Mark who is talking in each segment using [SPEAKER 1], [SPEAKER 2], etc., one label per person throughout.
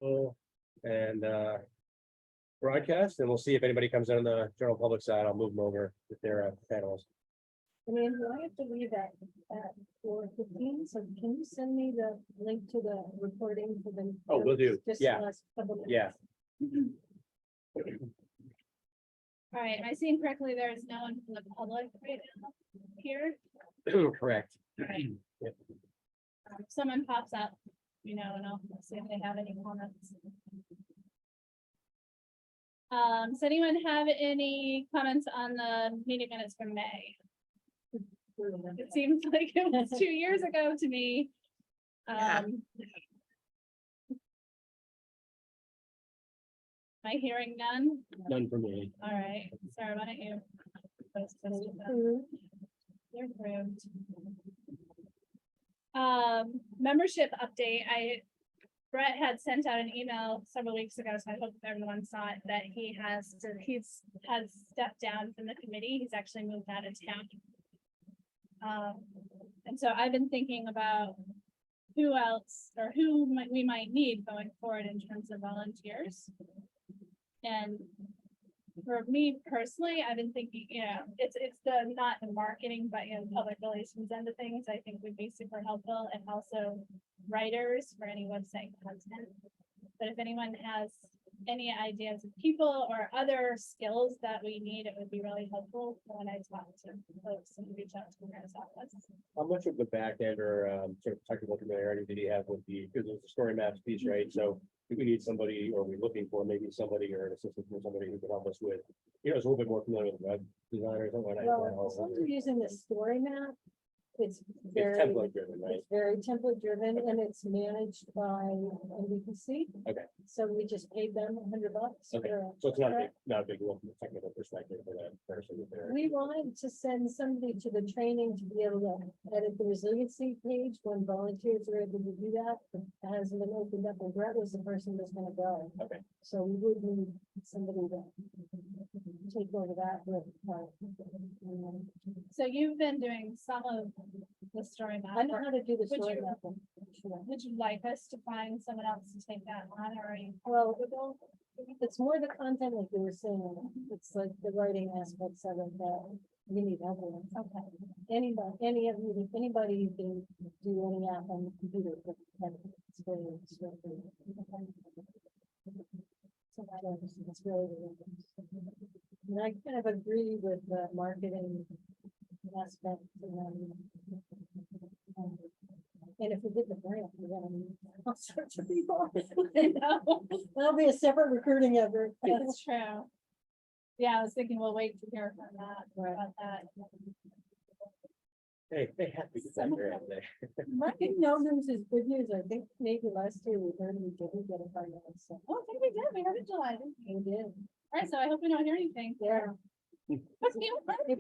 [SPEAKER 1] and broadcast, and we'll see if anybody comes in on the general public side. I'll move them over if they're panels.
[SPEAKER 2] I mean, I have to leave at 4:15, so can you send me the link to the recording for the?
[SPEAKER 1] Oh, will do.
[SPEAKER 2] Just
[SPEAKER 1] Yeah.
[SPEAKER 2] the last couple minutes.
[SPEAKER 1] Yeah.
[SPEAKER 3] All right, am I seeing correctly? There is no one from the public right now here.
[SPEAKER 1] Correct.
[SPEAKER 3] Someone pops up, and I'll see if they have any comments. Does anyone have any comments on the meeting minutes from May? It seems like it was 2 years ago to me.
[SPEAKER 4] Yeah.
[SPEAKER 3] Am I hearing none?
[SPEAKER 1] None for me.
[SPEAKER 3] All right, Sarah, why don't you? Post this with them? You're approved. Membership update. Brett had sent out an email several weeks ago, so I hope everyone saw it, that he's stepped down from the committee. He's actually moved out of town. And so I've been thinking about who else or we might need going forward in terms of volunteers. And for me personally, I've been thinking, it's the not the marketing, but public relations end of things, I think would be super helpful, and also writers for any website content. But if anyone has any ideas of people or other skills that we need, it would be really helpful when I talk to folks and reach out to the mayor's office.
[SPEAKER 1] How much of the back end or sort of technical familiarity did he have with because it's a story maps piece, right? So if we need somebody, or we're looking for maybe somebody or an assistant for somebody who can help us with, is a little bit more familiar with web design or something like that.
[SPEAKER 2] Well, since we're using the story map, it's
[SPEAKER 1] It's
[SPEAKER 2] very,
[SPEAKER 1] template driven, right?
[SPEAKER 2] it's very template driven, and it's managed by NBPC.
[SPEAKER 1] Okay.
[SPEAKER 2] So we just paid them $100.
[SPEAKER 1] Okay. So it's not a big one from a technical perspective for that person with their.
[SPEAKER 2] We wanted to send somebody to the training to be able to edit the resiliency page when volunteers are able to do that. It hasn't been opened up, and Brett was the person that's gonna go.
[SPEAKER 1] Okay.
[SPEAKER 2] So we would need somebody to take over that with.
[SPEAKER 3] So you've been doing some of the story map.
[SPEAKER 2] I know how to do the
[SPEAKER 3] Would
[SPEAKER 2] story
[SPEAKER 3] you-
[SPEAKER 2] map. Sure.
[SPEAKER 3] Would you like us to find someone else to take that on, or are you?
[SPEAKER 2] Well, it's more the content, like you were saying, it's like the writing aspects of it that we need help with.
[SPEAKER 3] Okay.
[SPEAKER 2] Anybody who can do any app on the computer, but it's very, so it's really. And I kind of agree with the marketing aspect. And if we get the grant, we're gonna need all sorts of people. That'll be a separate recruiting effort.
[SPEAKER 3] That's true. Yeah, I was thinking we'll wait to hear from that,
[SPEAKER 2] Right.
[SPEAKER 3] about that.
[SPEAKER 1] Hey, they have to get that grant there.
[SPEAKER 2] Marketing no news is good news. I think maybe last year we heard we didn't get a finance. So
[SPEAKER 3] Oh, I think we did. We heard it July. didn't we?
[SPEAKER 2] we did.
[SPEAKER 3] All right, so I hope we don't hear anything.
[SPEAKER 2] Yeah.
[SPEAKER 3] What's the other?
[SPEAKER 2] They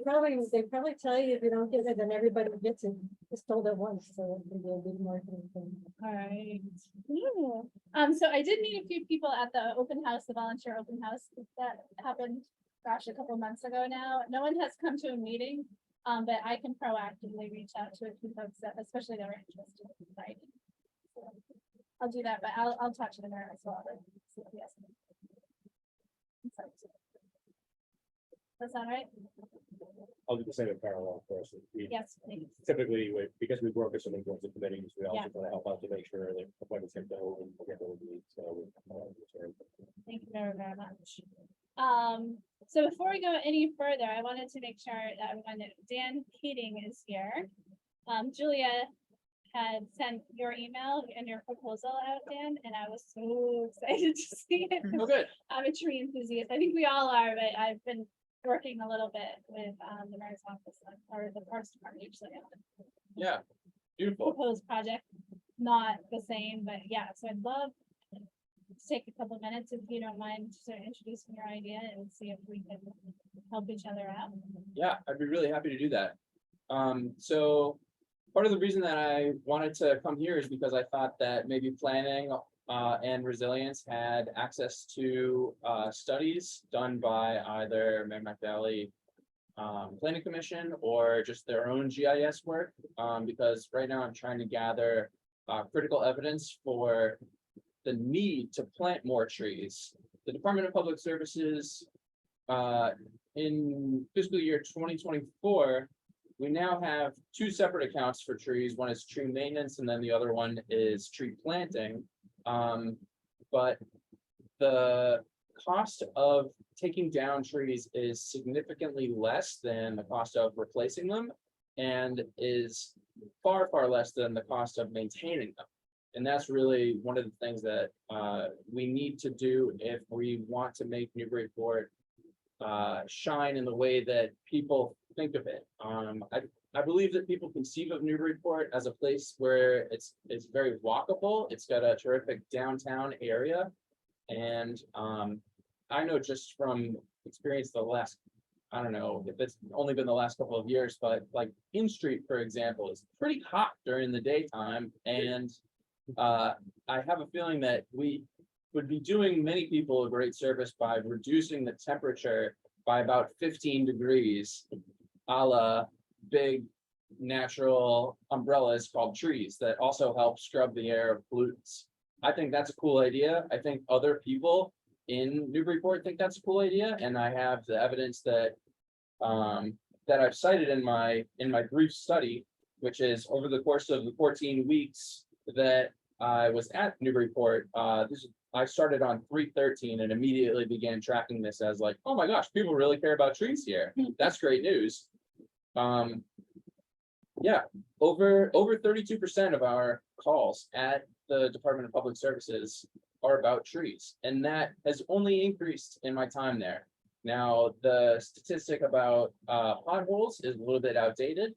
[SPEAKER 2] probably tell you if you don't get it, then everybody gets it. Just told it once, so it can be a big marketing thing.
[SPEAKER 3] All right. So I did meet a few people at the open house, the volunteer open house that happened, gosh, a couple months ago now. No one has come to a meeting, but I can proactively reach out to a few folks that, especially that are interested in writing. So I'll do that, but I'll talk to the mayor as well. and see if he has any insights. That's all right?
[SPEAKER 1] I'll do the same in parallel, of course.
[SPEAKER 3] Yes, please.
[SPEAKER 1] Typically, because we work with so many boards and committees, we also
[SPEAKER 3] Yeah.
[SPEAKER 1] try to help out to make sure that appointments get done and get those needs. So.
[SPEAKER 3] Thank you very, very much. So before we go any further, I wanted to make sure that everyone knew Dan Keating is here. Julia had sent your email and your proposal out, Dan, and I was so excited to see it.
[SPEAKER 1] Oh, good.
[SPEAKER 3] I'm a tree enthusiast. I think we all are, but I've been working a little bit with the mayor's office or the parks department usually on the
[SPEAKER 1] Yeah, beautiful.
[SPEAKER 3] proposed project. Not the same, but yeah, so I'd love to take a couple minutes if you don't mind sort of introducing your idea and see if we can help each other out.
[SPEAKER 4] Yeah, I'd be really happy to do that. So part of the reason that I wanted to come here is because I thought that maybe planning and resilience had access to studies done by either Merrimack Valley Planning Commission or just their own GIS work. Because right now I'm trying to gather critical evidence for the need to plant more trees. The Department of Public Services, in fiscal year 2024, we now have two separate accounts for trees. One is tree maintenance, and then the other one is tree planting. But the cost of taking down trees is significantly less than the cost of replacing them, and is far, far less than the cost of maintaining them. And that's really one of the things that we need to do if we want to make Newburyport shine in the way that people think of it. I believe that people conceive of Newburyport as a place where it's very walkable. It's got a terrific downtown area. And I know just from experience the last, I don't know if it's only been the last couple of years, but like In Street, for example, is pretty hot during the daytime. And I have a feeling that we would be doing many people a great service by reducing the temperature by about 15 degrees, a la big natural umbrellas called trees that also help scrub the air of pollutants. I think that's a cool idea. I think other people in Newburyport think that's a cool idea, and I have the evidence that that I've cited in my brief study, which is over the course of the 14 weeks that I was at Newburyport. I started on 3/13 and immediately began tracking this as like, oh my gosh, people really care about trees here. That's great news. Yeah, over 32% of our calls at the Department of Public Services are about trees, and that has only increased in my time there. Now, the statistic about potholes is a little bit outdated.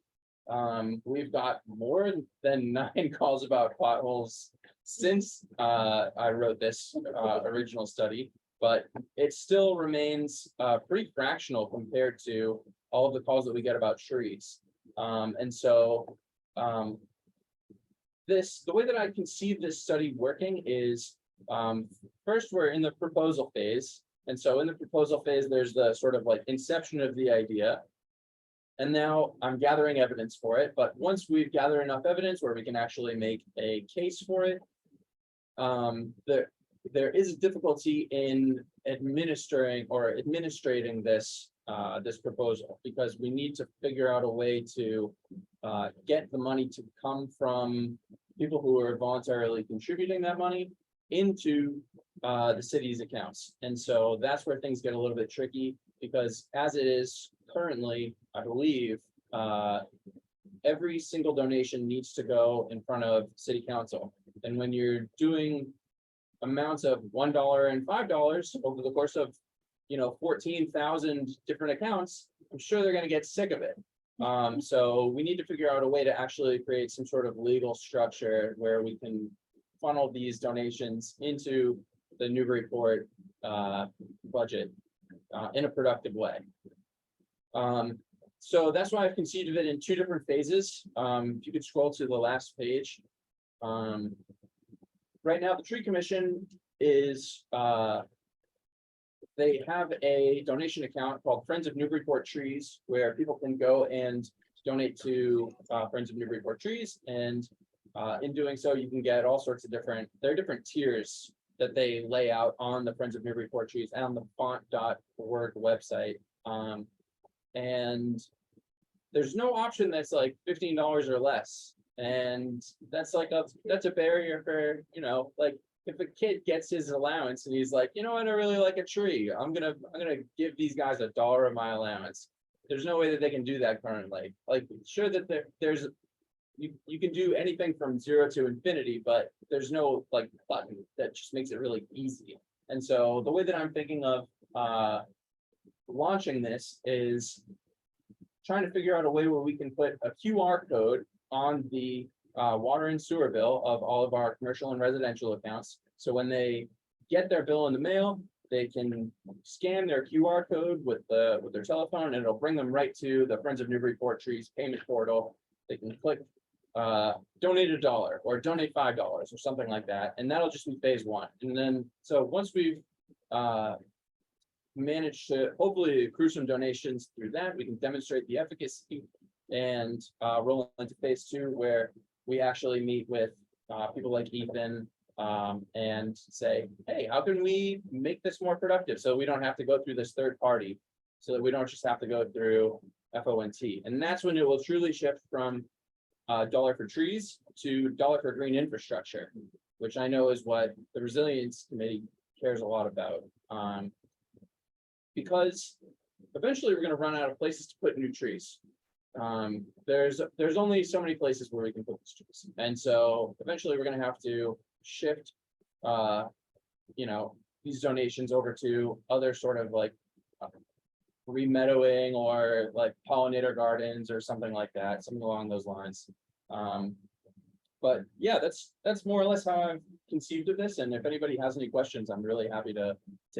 [SPEAKER 4] We've got more than 9 calls about potholes since I wrote this original study, but it still remains pretty fractional compared to all of the calls that we get about trees. And so the way that I conceive this study working is, first we're in the proposal phase. And so in the proposal phase, there's the sort of like inception of the idea. And now I'm gathering evidence for it. But once we've gathered enough evidence where we can actually make a case for it, there is a difficulty in administrating this this proposal, because we need to figure out a way to get the money to come from people who are voluntarily contributing that money into the city's accounts. And so that's where things get a little bit tricky, because as it is currently, I believe every single donation needs to go in front of city council. And when you're doing amounts of $1 and $5 over the course of 14,000 different accounts, I'm sure they're going to get sick of it. So we need to figure out a way to actually create some sort of legal structure where we can funnel these donations into the Newburyport budget in a productive way. So that's why I've conceived of it in 2 different phases. If you could scroll to the last page. Right now, the Tree Commission is they have a donation account called Friends of Newburyport Trees, where people can go and donate to Friends of Newburyport Trees. And in doing so, you can get all sorts of there are different tiers that they lay out on the Friends of Newburyport Trees and on the font.org website. And there's no option that's like $15 or less. And that's like that's a barrier for, like, if a kid gets his allowance and he's like, you know what, I really like a tree, I'm gonna give these guys $1 of my allowance. There's no way that they can do that currently. Like, sure that there's you can do anything from 0 to infinity, but there's no like button that just makes it really easy. And so the way that I'm thinking of launching this is trying to figure out a way where we can put a QR code on the water and sewer bill of all of our commercial and residential accounts. So when they get their bill in the mail, they can scan their QR code with their telephone, and it'll bring them right to the Friends of Newburyport Trees payment portal. They can click donate $1 or donate $5 or something like that, and that'll just be phase 1. And then so once we've managed to hopefully accrue some donations through that, we can demonstrate the efficacy and roll into phase 2, where we actually meet with people like Ethan and say, hey, how can we make this more productive? So we don't have to go through this third party, so that we don't just have to go through FONT. And that's when it will truly shift from dollar for trees to dollar for green infrastructure, which I know is what the Resilience Committee cares a lot about. Because eventually we're going to run out of places to put new trees. There's only so many places where we can put these trees. And so eventually we're going to have to shift, these donations over to other sort of like remeadowing or like pollinator gardens or something like that, something along those lines. But yeah, that's more or less how I've conceived of this. And if anybody has any questions, I'm really happy to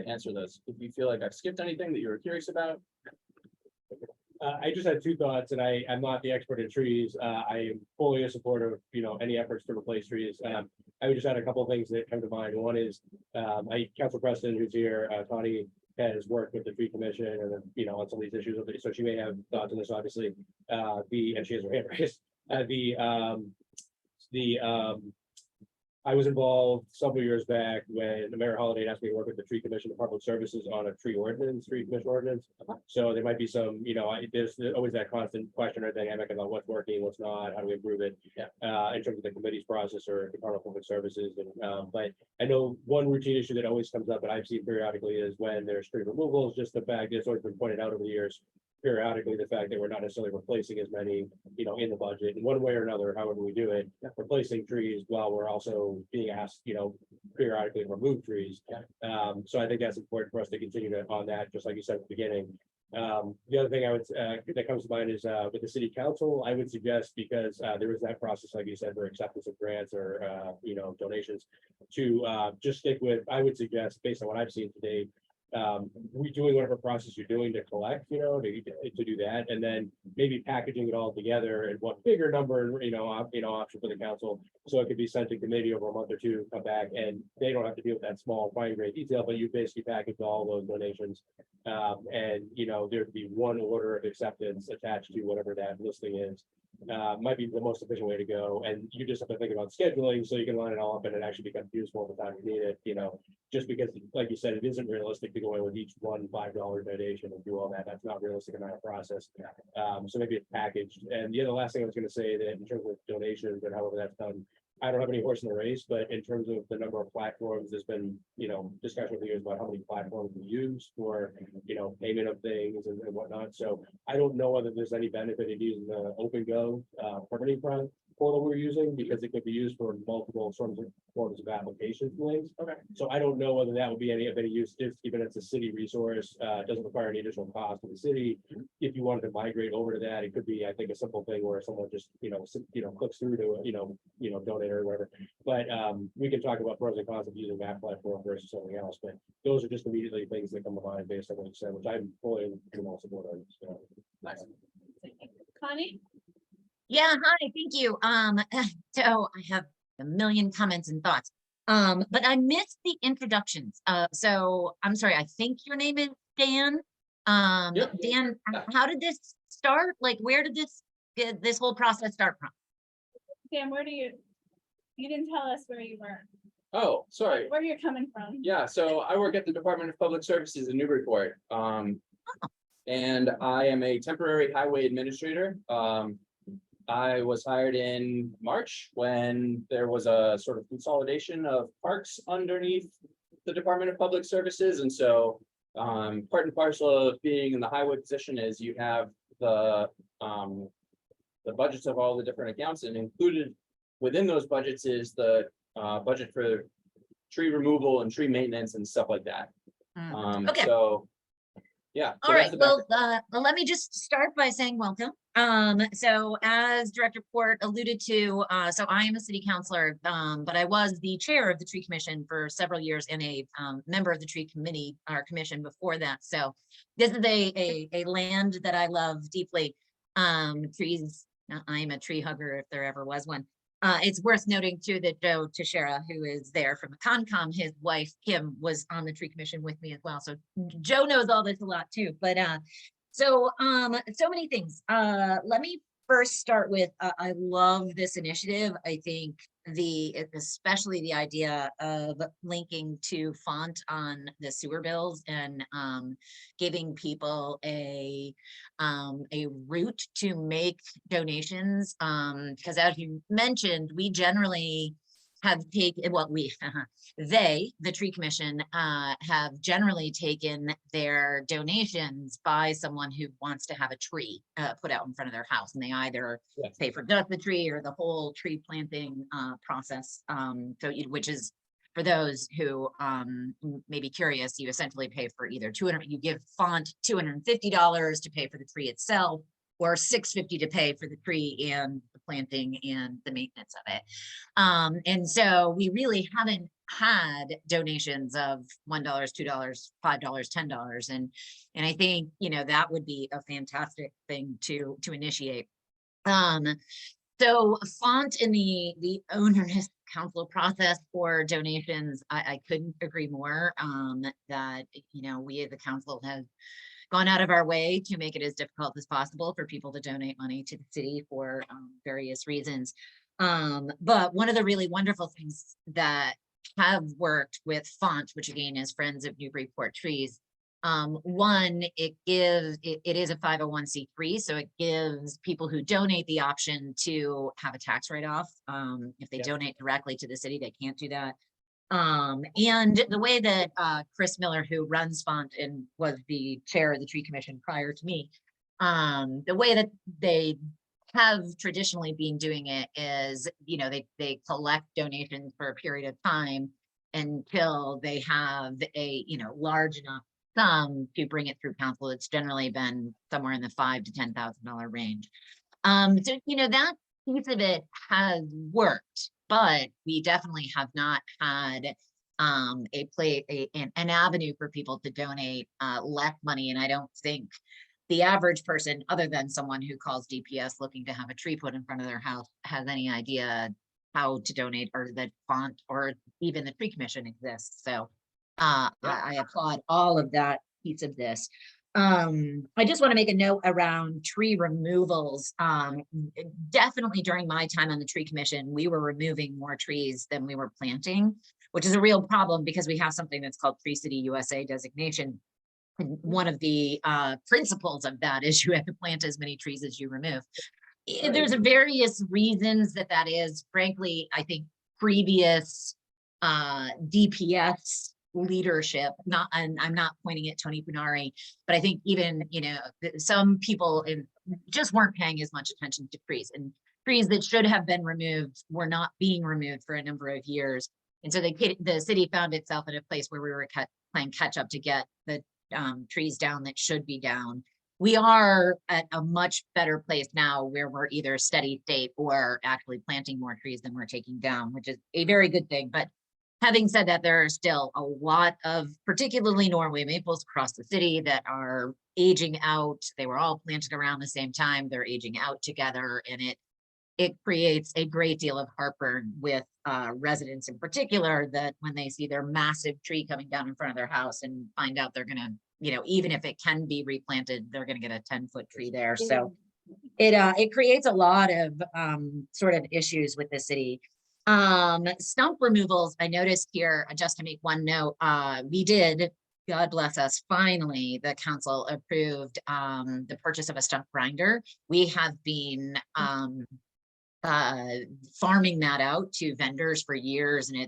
[SPEAKER 4] answer those. If you feel like I've skipped anything that you were curious about.
[SPEAKER 1] I just had two thoughts, and I'm not the expert in trees. I am fully in support of, any efforts to replace trees. I would just add a couple of things that come to mind. One is, Council Preston, who's here, Connie has worked with the tree commission and then, on some of these issues, so she may have thoughts on this, obviously. And she has her hand raised. I was involved several years back when Mayor Holliday asked me to work with the Tree Commission of Public Services on a tree commission ordinance. So there might be some, there's always that constant question or dynamic about what's working, what's not, how do we improve it? In terms of the committee's process or Department of Public Services. And but I know one routine issue that always comes up, and I've seen periodically, is when there's tree removals, just the fact that's always been pointed out over the years. Periodically, the fact that we're not necessarily replacing as many, in the budget in one way or another, however we do it, replacing trees while we're also being asked, periodically to remove trees. So I think that's important for us to continue on that, just like you said at the beginning. The other thing I would that comes to mind is with the city council, I would suggest, because there is that process, like you said, for acceptance of grants or donations, to just stick with, I would suggest, based on what I've seen today, we doing whatever process you're doing to collect, to do that, and then maybe packaging it all together in one bigger number, option for the council, so it could be sent to committee over a month or two, come back, and they don't have to deal with that small fine grained detail, but you basically package all those donations, and there'd be one order of acceptance attached to whatever that listing is. Might be the most efficient way to go, and you just have to think about scheduling so you can line it all up and it actually becomes useful at the time you need it, just because, like you said, it isn't realistic to go in with each one $5 donation and do all that. That's not realistic amount of process. So maybe it's packaged. And the other last thing I was going to say, that in terms of donations and however that's done, I don't have any horse in the race, but in terms of the number of platforms, there's been, discussion with years about how many platforms we use for, payment of things and whatnot. So I don't know whether there's any benefit in using the OpenGo permitting portal we're using, because it could be used for multiple forms of application links. Okay. So I don't know whether that would be any use, just given it's a city resource, doesn't require any additional cost to the city. If you wanted to migrate over to that, it could be, I think, a simple thing where someone just, clicks through to, donate or whatever. But we can talk about pros and cons of using that platform versus something else. But those are just immediately things that come to mind based on what you said, which I'm fully support on. So.
[SPEAKER 3] Nice. Connie?
[SPEAKER 5] Yeah, hi, thank you. So I have a million comments and thoughts. But I missed the introductions. So I'm sorry, I think your name is Dan.
[SPEAKER 4] Yep.
[SPEAKER 5] Dan, how did this start? Like, where did this whole process start from?
[SPEAKER 3] Dan, you didn't tell us where you were.
[SPEAKER 4] Oh, sorry.
[SPEAKER 3] Where you're coming from.
[SPEAKER 4] Yeah, so I work at the Department of Public Services in Newburyport. And I am a temporary highway administrator. I was hired in March when there was a sort of consolidation of parks underneath the Department of Public Services. And so part and parcel of being in the highway position is you have the budgets of all the different accounts, and included within those budgets is the budget for tree removal and tree maintenance and stuff like that.
[SPEAKER 5] Okay.
[SPEAKER 4] So yeah.
[SPEAKER 5] All right. Well, let me just start by saying welcome. So as Director Port alluded to, so I am a city councilor, but I was the chair of the tree commission for several years and a member of the tree committee or commission before that. So this is a land that I love deeply. Trees. I am a tree hugger if there ever was one. It's worth noting too that Joe Teixeira, who is there from the Concom, his wife Kim was on the tree commission with me as well. So Joe knows all this a lot too. But so many things. Let me first start with, I love this initiative. I think especially the idea of linking to font on the sewer bills and giving people a route to make donations. Because as you mentioned, we generally have taken, well, the tree commission, have generally taken their donations by someone who wants to have a tree put out in front of their house, and they either
[SPEAKER 4] Yes.
[SPEAKER 5] pay for just the tree or the whole tree planting process. Which is, for those who may be curious, you essentially pay for either you give font $250 to pay for the tree itself, or $650 to pay for the tree and the planting and the maintenance of it. And so we really haven't had donations of $1, $2, $5, $10. And I think, that would be a fantastic thing to initiate. So font in the onerous council process for donations, I couldn't agree more, that, we as a council have gone out of our way to make it as difficult as possible for people to donate money to the city for various reasons. But one of the really wonderful things that have worked with font, which again is Friends of Newburyport Trees, one, it is a 501c3, so it gives people who donate the option to have a tax write-off. If they donate directly to the city, they can't do that. And the way that Chris Miller, who runs Font and was the chair of the tree commission prior to me, the way that they have traditionally been doing it is, they collect donations for a period of time until they have a, large enough sum to bring it through council. It's generally been somewhere in the $5,000 to $10,000 range. So, that piece of it has worked, but we definitely have not had an avenue for people to donate less money. And I don't think the average person, other than someone who calls DPS looking to have a tree put in front of their house, has any idea how to donate, or that font or even the tree commission exists. So I applaud all of that piece of this. I just want to make a note around tree removals. Definitely during my time on the tree commission, we were removing more trees than we were planting, which is a real problem because we have something that's called Tree City USA designation. And one of the principles of that is you have to plant as many trees as you remove. There's various reasons that is. Frankly, I think previous DPS leadership, and I'm not pointing at Tony Punari, but I think even, some people just weren't paying as much attention to trees, and trees that should have been removed were not being removed for a number of years. And so the city found itself in a place where we were playing catch up to get the trees down that should be down. We are at a much better place now where we're either steady state or actually planting more trees than we're taking down, which is a very good thing. But having said that, there are still a lot of particularly Norway maples across the city that are aging out. They were all planted around the same time. They're aging out together, and it creates a great deal of heartburn with residents in particular, that when they see their massive tree coming down in front of their house and find out they're gonna, even if it can be replanted, they're gonna get a 10-foot tree there. So it creates a lot of sort of issues with the city. Stump removals, I noticed here, just to make one note, we did, God bless us, finally, the council approved the purchase of a stump grinder. We have been farming that out to vendors for years, and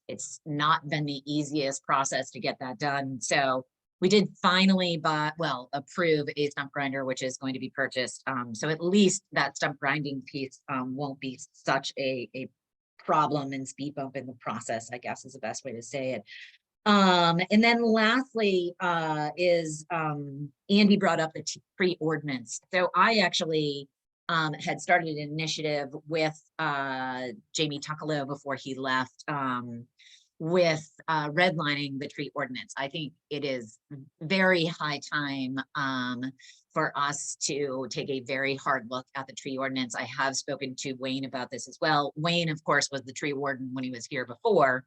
[SPEAKER 5] it's not been the easiest process to get that done. So we did finally approve a stump grinder, which is going to be purchased. So at least that stump grinding piece won't be such a problem and speed bump in the process, I guess is the best way to say it. And then lastly is Andy brought up the tree ordinance. So I actually had started an initiative with Jamie Tuckalo before he left, with redlining the tree ordinance. I think it is very high time for us to take a very hard look at the tree ordinance. I have spoken to Wayne about this as well. Wayne, of course, was the tree warden when he was here before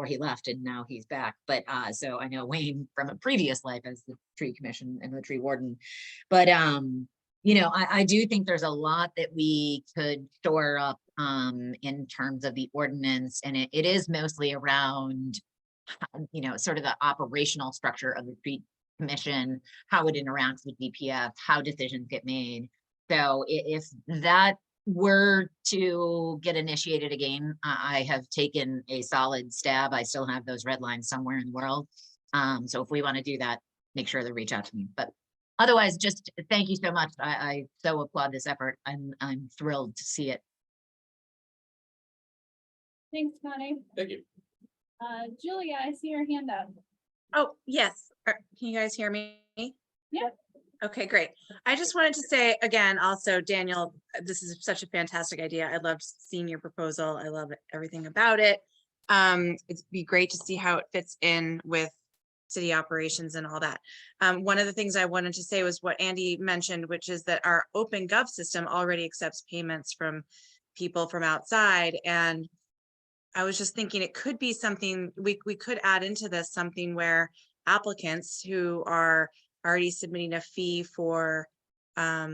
[SPEAKER 5] he left, and now he's back. But so I know Wayne from a previous life as the tree commission and the tree warden. But I do think there's a lot that we could shore up in terms of the ordinance, and it is mostly around, sort of the operational structure of the street commission, how it interacts with DPF, how decisions get made. So if that were to get initiated again, I have taken a solid stab. I still have those red lines somewhere in the world. So if we want to do that, make sure to reach out to me. But otherwise, just thank you so much. I so applaud this effort. I'm thrilled to see it.
[SPEAKER 3] Thanks, Connie.
[SPEAKER 4] Thank you.
[SPEAKER 3] Julia, I see your hand up.
[SPEAKER 6] Oh, yes. Can you guys hear me?
[SPEAKER 3] Yeah.
[SPEAKER 6] Okay, great. I just wanted to say again, also, Daniel, this is such a fantastic idea. I loved seeing your proposal. I love everything about it. It'd be great to see how it fits in with city operations and all that. One of the things I wanted to say was what Andy mentioned, which is that our OpenGov system already accepts payments from people from outside. And I was just thinking it could be something we could add into this, something where applicants who are already submitting a fee for a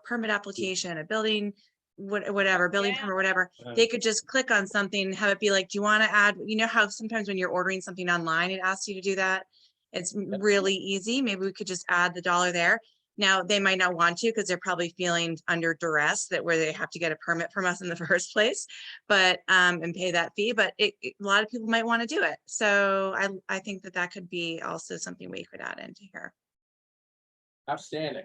[SPEAKER 6] permit application, a building, whatever, building
[SPEAKER 3] Yeah.
[SPEAKER 6] permit, whatever, they could just click on something, have it be like, do you want to add, how sometimes when you're ordering something online, it asks you to do that. It's really easy. Maybe we could just add the dollar there. Now, they might not want to because they're probably feeling under duress that where they have to get a permit from us in the first place, but and pay that fee. But a lot of people might want to do it. So I think that could be also something we could add into here.
[SPEAKER 4] Outstanding.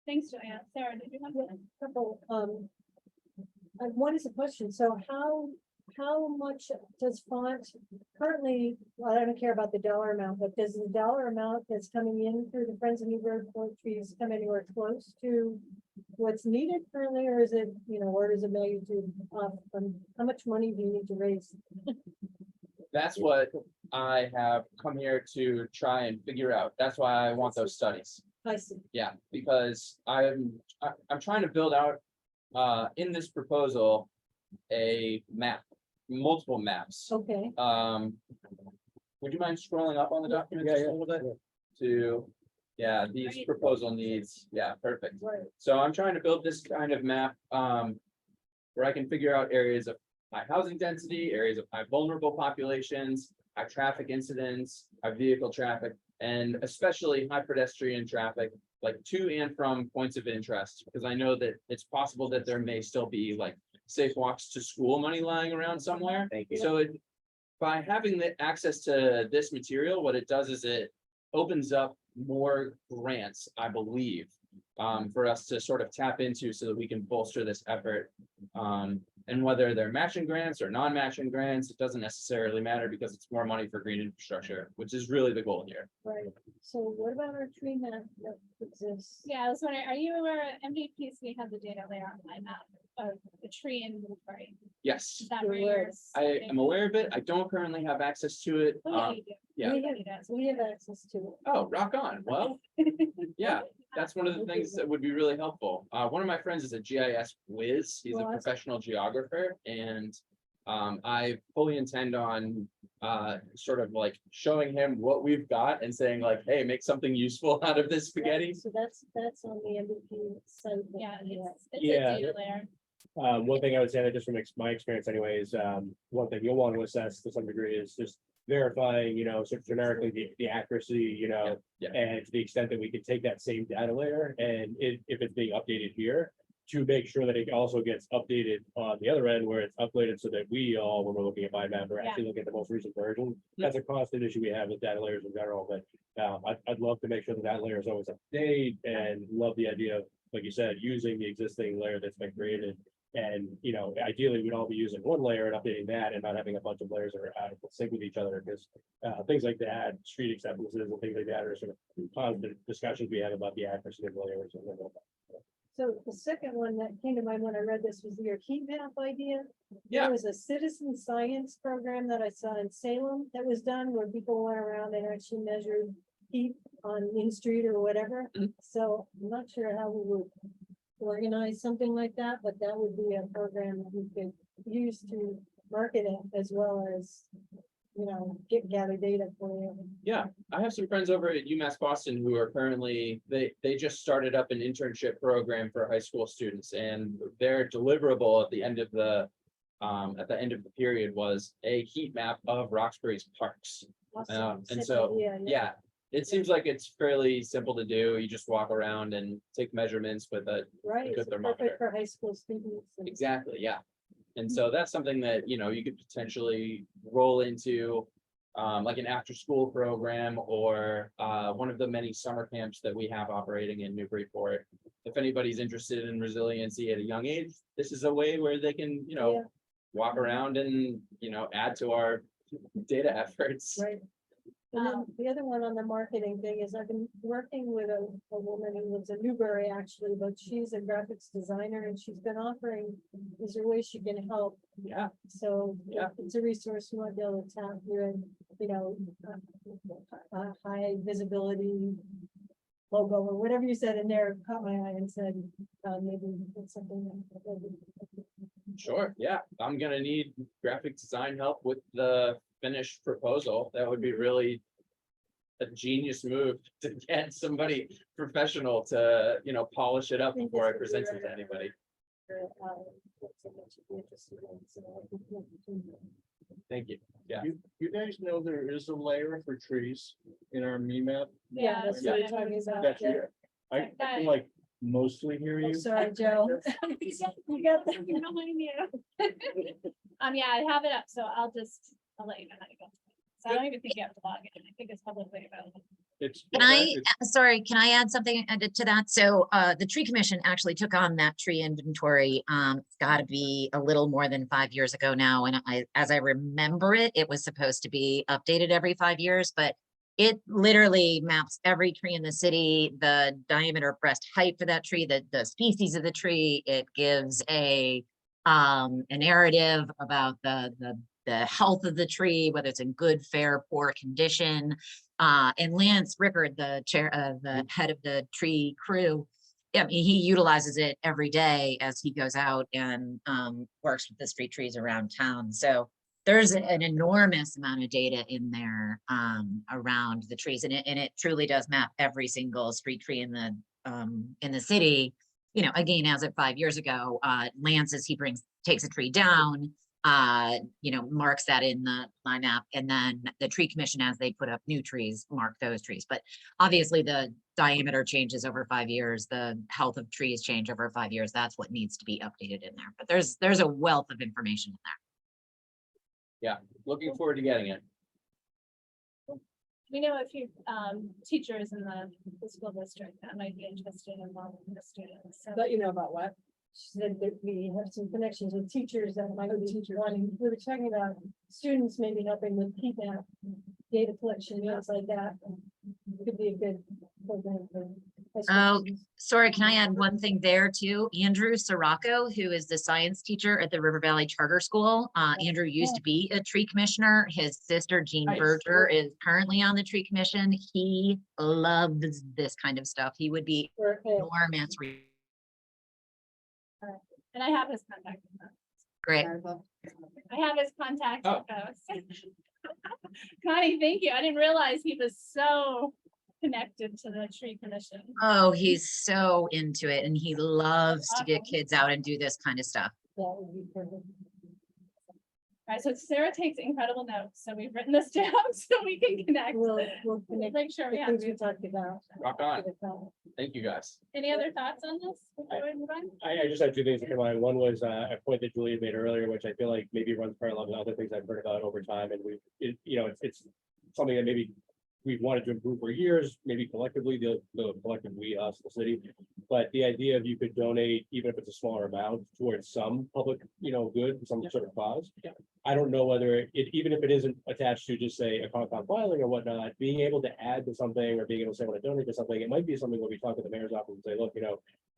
[SPEAKER 3] Thanks, Joanne. Sarah, did you have one?
[SPEAKER 2] Couple, one is a question, so how much does font currently, well, I don't care about the dollar amount, but does the dollar amount that's coming in through the Friends of Newburyport trees come anywhere close to what's needed currently, or is it, orders of magnitude off from how much money do you need to raise?
[SPEAKER 4] That's what I have come here to try and figure out. That's why I want those studies.
[SPEAKER 2] I see.
[SPEAKER 4] Yeah, because I'm trying to build out in this proposal a map, multiple maps.
[SPEAKER 2] Okay,
[SPEAKER 4] Would you mind scrolling up on the document just a little bit? To, these
[SPEAKER 3] Right.
[SPEAKER 4] proposal needs, perfect.
[SPEAKER 2] right,
[SPEAKER 4] So I'm trying to build this kind of map where I can figure out areas of high housing density, areas of high vulnerable populations, high traffic incidents, high vehicle traffic, and especially high pedestrian traffic, like to and from points of interest, because I know that it's possible that there may still be like safe walks to school money lying around somewhere.
[SPEAKER 1] Thank you.
[SPEAKER 4] So by having the access to this material, what it does is it opens up more grants, I believe, for us to sort of tap into so that we can bolster this effort. And whether they're matching grants or non-matching grants, it doesn't necessarily matter because it's more money for green infrastructure, which is really the goal here.
[SPEAKER 2] right. So what about our tree map that exists?
[SPEAKER 3] Yeah, I was wondering, are you aware MDPC has the data layer on my map of the tree in Newbury?
[SPEAKER 4] Yes,
[SPEAKER 3] Is that
[SPEAKER 2] You're
[SPEAKER 3] where you're?
[SPEAKER 2] right.
[SPEAKER 4] I am aware of it. I don't currently have access to it.
[SPEAKER 3] Oh, yeah, you do.
[SPEAKER 4] yeah.
[SPEAKER 2] We have access to it.
[SPEAKER 4] Oh, rock on. Well, yeah, that's one of the things that would be really helpful. One of my friends is a GIS whiz. He's a
[SPEAKER 2] Well, that's-
[SPEAKER 4] professional geographer, and I fully intend on sort of like showing him what we've got and saying like, hey, make something useful out of this spaghetti.
[SPEAKER 2] So that's on the MVP site.
[SPEAKER 3] Yeah, it's a
[SPEAKER 1] Yeah.
[SPEAKER 3] data layer.
[SPEAKER 1] One thing I would say that just from my experience anyway is, one thing you'll want to assess to some degree is just verifying, sort of generically the accuracy,
[SPEAKER 4] Yeah.
[SPEAKER 1] and to the extent that we could take that same data layer and if it's being updated here, to make sure that it also gets updated on the other end where it's uploaded so that we all, when we're looking at MindMap, are actually looking at the most recent version. That's a constant issue we have with data layers in general, but I'd love to make sure that layer is always up to date and love the idea of, like you said, using the existing layer that's been created. And, ideally, we'd all be using one layer and updating that and not having a bunch of layers that are out of sync with each other, because things like that, street acceptances and things like that are sort of positive discussions we have about the accuracy of layers. And all that.
[SPEAKER 2] So the second one that came to mind when I read this was your heat map idea.
[SPEAKER 4] Yeah.
[SPEAKER 2] There was a citizen science program that I saw in Salem that was done where people went around and actually measured heat on in street or whatever.
[SPEAKER 4] Mhm.
[SPEAKER 2] So I'm not sure how we would organize something like that, but that would be a program that we could use to market it as well as gather data for you.
[SPEAKER 4] Yeah, I have some friends over at UMass Boston who are currently, they just started up an internship program for high school students, and their deliverable at the end of the period was a heat map of Roxbury's parks.
[SPEAKER 2] Awesome.
[SPEAKER 4] And so, yeah, it seems like it's fairly simple to do. You just walk around and take measurements with a
[SPEAKER 2] Right,
[SPEAKER 4] good
[SPEAKER 2] it's
[SPEAKER 4] thermometer.
[SPEAKER 2] perfect for high school students. and-
[SPEAKER 4] Exactly, yeah. And so that's something that, you know, you could potentially roll into like an after-school program or one of the many summer camps that we have operating in Newburyport. If anybody's interested in resiliency at a young age, this is a way where they can, you know,
[SPEAKER 2] Yeah.
[SPEAKER 4] walk around and, you know, add to our data efforts.
[SPEAKER 2] Right. And then the other one on the marketing thing is I've been working with a woman who lives in Newbury actually, but she's a graphics designer and she's been offering, is there ways she can help?
[SPEAKER 4] Yeah,
[SPEAKER 2] So
[SPEAKER 4] Yeah.
[SPEAKER 2] it's a resource you might be able to tap here and, high visibility logo or whatever you said in there caught my eye and said, maybe it's something.
[SPEAKER 4] sure. Yeah, I'm gonna need graphic design help with the finished proposal. That would be really a genius move to get somebody professional to, you know, polish it up
[SPEAKER 2] think
[SPEAKER 4] before I
[SPEAKER 2] this would be
[SPEAKER 4] present it
[SPEAKER 2] right
[SPEAKER 4] to
[SPEAKER 2] up
[SPEAKER 4] anybody. Thank you. Yeah.
[SPEAKER 7] You guys know there is a layer for trees in our map.
[SPEAKER 2] Yeah, that's what we're talking about.
[SPEAKER 7] That's
[SPEAKER 2] yeah.
[SPEAKER 7] you. I can like mostly hear
[SPEAKER 2] Oh,
[SPEAKER 7] you.
[SPEAKER 2] sorry, Joe. You got that?
[SPEAKER 3] Behind you. Yeah, I have it up, so I'll let you know how to go. So I don't even think you have to log in. I think it's publicly available.
[SPEAKER 7] It's.
[SPEAKER 5] Can I,
[SPEAKER 7] it's-
[SPEAKER 5] sorry, can I add something to that? So the tree commission actually took on that tree inventory. It's gotta be a little more than 5 years ago now. And as I remember it, it was supposed to be updated every 5 years, but it literally maps every tree in the city, the diameter breast height for that tree, the species of the tree. It gives a narrative about the health of the tree, whether it's in good, fair, poor condition. And Lance Rickard, the head of the tree crew, I mean, he utilizes it every day as he goes out and works with the street trees around town. So there's an enormous amount of data in there around the trees, and it truly does map every single street tree in the city. You know, again, as of 5 years ago, Lance, as he takes a tree down, marks that in the lineup, and then the tree commission, as they put up new trees, mark those trees. But obviously the diameter changes over 5 years, the health of trees change over 5 years. That's what needs to be updated in there. But there's a wealth of information in there.
[SPEAKER 4] Looking forward to getting it.
[SPEAKER 3] We know a few teachers in the school district that might be interested in involving the students. So
[SPEAKER 2] Let you know about what? She said that we have some connections with teachers that might be wanting, we were talking about students maybe helping with heat map, data collection, things like that. Could be a good program for high school
[SPEAKER 5] Oh,
[SPEAKER 2] students.
[SPEAKER 5] Sorry, can I add one thing there too? Andrew Sirocco, who is the science teacher at the River Valley Charter School. Andrew used to be a tree commissioner. His sister Jean
[SPEAKER 4] Nice.
[SPEAKER 5] Berger is currently on the tree commission. He loves this kind of stuff. He would be
[SPEAKER 2] For,
[SPEAKER 5] enormous.
[SPEAKER 3] And I have his contact. info.
[SPEAKER 5] Great.
[SPEAKER 3] I have his contact.
[SPEAKER 4] Oh.
[SPEAKER 3] info. Connie, thank you. I didn't realize he was so connected to the tree commission.
[SPEAKER 5] Oh, he's so into it, and he loves to get
[SPEAKER 3] Awesome.
[SPEAKER 5] kids out and do this kind of stuff.
[SPEAKER 2] that would be perfect.
[SPEAKER 3] All right, so Sarah takes incredible notes, so we've written this down so we can connect.
[SPEAKER 2] We'll connect
[SPEAKER 3] Make sure we
[SPEAKER 2] the
[SPEAKER 3] have.
[SPEAKER 2] things we talked about.
[SPEAKER 4] Rock on. Thank you, guys.
[SPEAKER 3] Any other thoughts on this? before we move on?
[SPEAKER 1] I just had two things to come on. One was a point that Julia made earlier, which I feel like maybe runs parallel with other things I've heard about over time. And it's something that maybe we've wanted to improve for years, maybe collectively, the collective, we, us, the city. But the idea of you could donate, even if it's a smaller amount, towards some public, good, some sort of cause.
[SPEAKER 4] Yeah.
[SPEAKER 1] I don't know whether even if it isn't attached to just say a Concom filing or whatnot, being able to add to something or being able to say, I want to donate to something, it might be something where we talk to the mayor's office and say, look,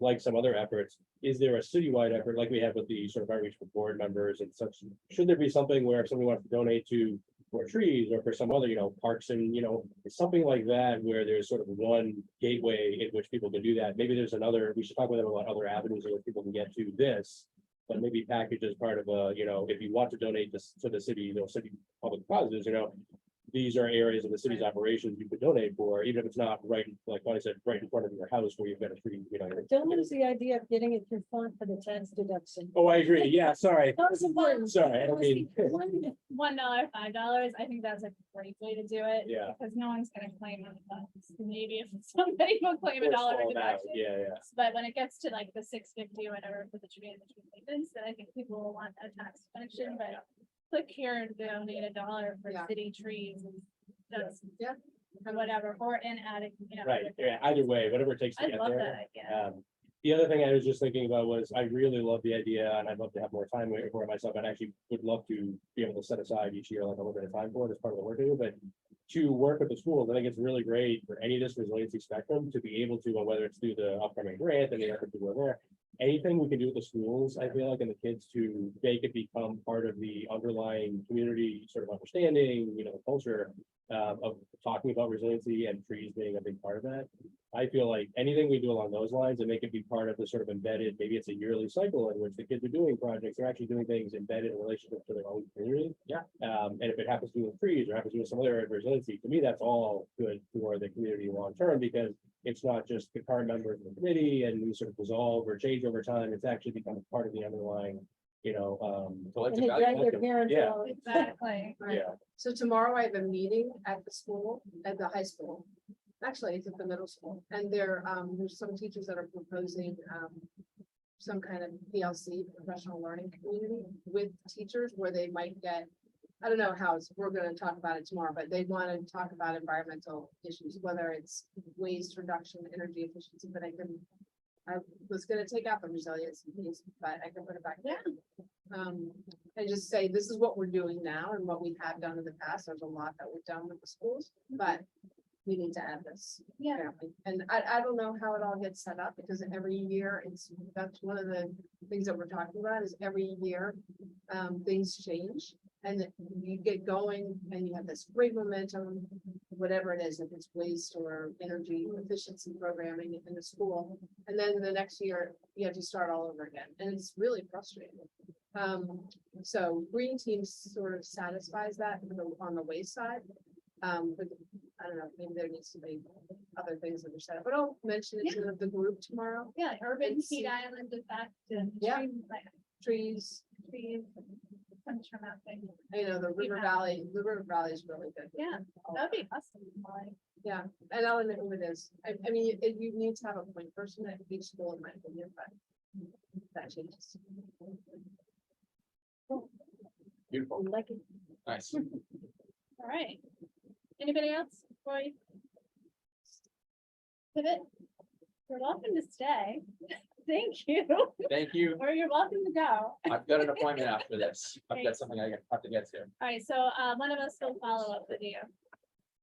[SPEAKER 1] like some other efforts, is there a citywide effort like we have with the sort of outreach for board members and such? Should there be something where if somebody wants to donate to for trees or for some other, parks and, something like that, where there's sort of one gateway in which people can do that. Maybe there's we should talk with them about other avenues in which people can get to this. but maybe package as part of a, if you want to donate this to the city, city public causes, these are areas of the city's operations you could donate for, even if it's not right, like I said, right in front of your house where you've got a tree,
[SPEAKER 2] Don't lose the idea of getting it through font for the tax deduction.
[SPEAKER 1] Oh, I agree. Yeah, sorry.
[SPEAKER 2] That was important.
[SPEAKER 1] Sorry, I don't mean.
[SPEAKER 3] $1, $5, I think that's a great way to do it.
[SPEAKER 1] Yeah.
[SPEAKER 3] Because no one's gonna claim on the funds. Maybe if somebody will claim a dollar deduction.
[SPEAKER 1] Yeah, yeah.
[SPEAKER 3] But when it gets to like the $6.50 or whatever for the tree and the tree maintenance, then I think people will want a tax deduction, but click here and donate $1 for
[SPEAKER 8] Yeah.
[SPEAKER 3] city trees. And that's,
[SPEAKER 8] Yeah.
[SPEAKER 3] or whatever, or in adding,
[SPEAKER 1] Right. Yeah, either way, whatever it takes to
[SPEAKER 3] I
[SPEAKER 1] get
[SPEAKER 3] love
[SPEAKER 1] there.
[SPEAKER 3] that idea.
[SPEAKER 1] The other thing I was just thinking about was I really love the idea and I'd love to have more time for it myself. And actually would love to be able to set aside each year like a little bit of time for it as part of the work I do, but to work with the schools, I think it's really great for any of this resiliency spectrum to be able to, whether it's through the upcoming grant and the effort to go there, anything we can do with the schools, I feel like, and the kids to make it become part of the underlying community sort of understanding, culture of talking about resiliency and trees being a big part of that. I feel like anything we do along those lines and make it be part of the sort of embedded, maybe it's a yearly cycle in which the kids are doing projects, they're actually doing things embedded in relationship to their own community.
[SPEAKER 4] Yeah.
[SPEAKER 1] And if it happens to do with trees or happens to do with some other area of resiliency, to me, that's all good for the community long term, because it's not just the current members of the committee and we sort of dissolve or change over time. It's actually become part of the underlying,
[SPEAKER 2] And
[SPEAKER 1] collective
[SPEAKER 2] they
[SPEAKER 1] value.
[SPEAKER 2] drag their parents
[SPEAKER 1] Yeah.
[SPEAKER 2] along.
[SPEAKER 3] Exactly.
[SPEAKER 8] Right.
[SPEAKER 1] Yeah.
[SPEAKER 8] So tomorrow I have a meeting at the school, at the high school. Actually, it's at the middle school, and there's some teachers that are proposing, some kind of PLC, professional learning community with teachers where they might get, I don't know how we're gonna talk about it tomorrow, but they want to talk about environmental issues, whether it's waste reduction, energy efficiency, but I was gonna take out the resilience piece, but I can put it back down. And just say, this is what we're doing now and what we have done in the past. There's a lot that we've done with the schools, but we need to add this.
[SPEAKER 3] Yeah.
[SPEAKER 8] apparently. And I don't know how it all gets set up, because every year that's one of the things that we're talking about is every year, things change. And you get going and you have this great momentum, whatever it is, if it's waste or energy efficiency programming in the school. And then the next year, you have to start all over again. And it's really frustrating. So green team sort of satisfies that on the waste side. But I don't know, maybe there needs to be other things that are set up, but I'll mention it to the group tomorrow.
[SPEAKER 3] Yeah, urban
[SPEAKER 8] And see-
[SPEAKER 3] heat island effect and
[SPEAKER 8] Yeah.
[SPEAKER 3] tree, like,
[SPEAKER 8] Trees,
[SPEAKER 3] trees. Comes from that thing.
[SPEAKER 8] the River Valley is really good.
[SPEAKER 3] Yeah, that'd be awesome. Like,
[SPEAKER 8] Yeah, and I'll admit who it is. I mean, you need to have a point person at each school, in my opinion, but that changes.
[SPEAKER 4] Beautiful,
[SPEAKER 2] Like it.
[SPEAKER 4] nice.
[SPEAKER 3] all right. Anybody else before we pivot? You're welcome to stay. Thank you.
[SPEAKER 4] Thank you.
[SPEAKER 3] Or you're welcome to go.
[SPEAKER 4] I've got an appointment after this. I've got something I have to get to.
[SPEAKER 3] All right, so one of us will follow up with you.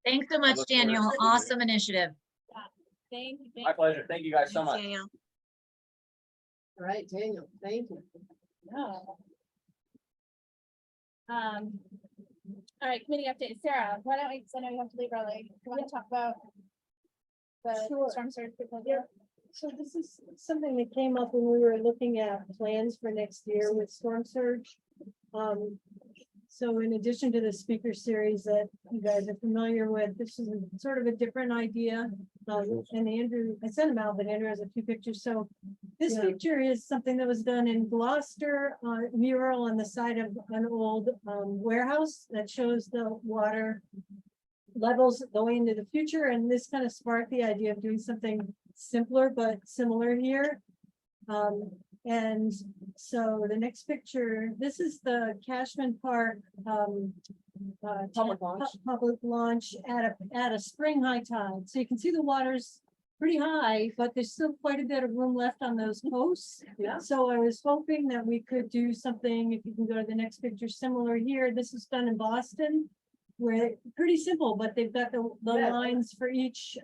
[SPEAKER 5] Thanks so much,
[SPEAKER 4] look forward to
[SPEAKER 5] Daniel.
[SPEAKER 4] seeing you.
[SPEAKER 5] Awesome initiative.
[SPEAKER 3] Thank you.
[SPEAKER 4] My pleasure. Thank you guys so
[SPEAKER 6] Thanks,
[SPEAKER 4] much.
[SPEAKER 6] Daniel.
[SPEAKER 8] All right, Daniel, thank you.
[SPEAKER 3] No. All right, committee update. Sarah, why don't we, 'cause I know you have to leave early. You want to talk about the
[SPEAKER 2] Sure.
[SPEAKER 3] storm surge? proposal?
[SPEAKER 2] Yeah. So this is something that came up when we were looking at plans for next year with storm surge. So in addition to the speaker series that you guys are familiar with, this is sort of a different idea. And Andrew, I sent him out, but Andrew has a few pictures. So this picture is something that was done in Gloucester, mural on the side of an old warehouse that shows the water levels going into the future. And this kind of sparked the idea of doing something simpler but similar here. And so the next picture, this is the Cashman Park
[SPEAKER 8] Public launch.
[SPEAKER 2] public launch at a spring high tide. So you can see the water's pretty high, but there's still quite a bit of room left on those posts.
[SPEAKER 8] Yeah.
[SPEAKER 2] So I was hoping that we could do something, if you can go to the next picture, similar here. This is done in Boston. Where pretty simple, but they've got the
[SPEAKER 8] Yeah.
[SPEAKER 2] lines for each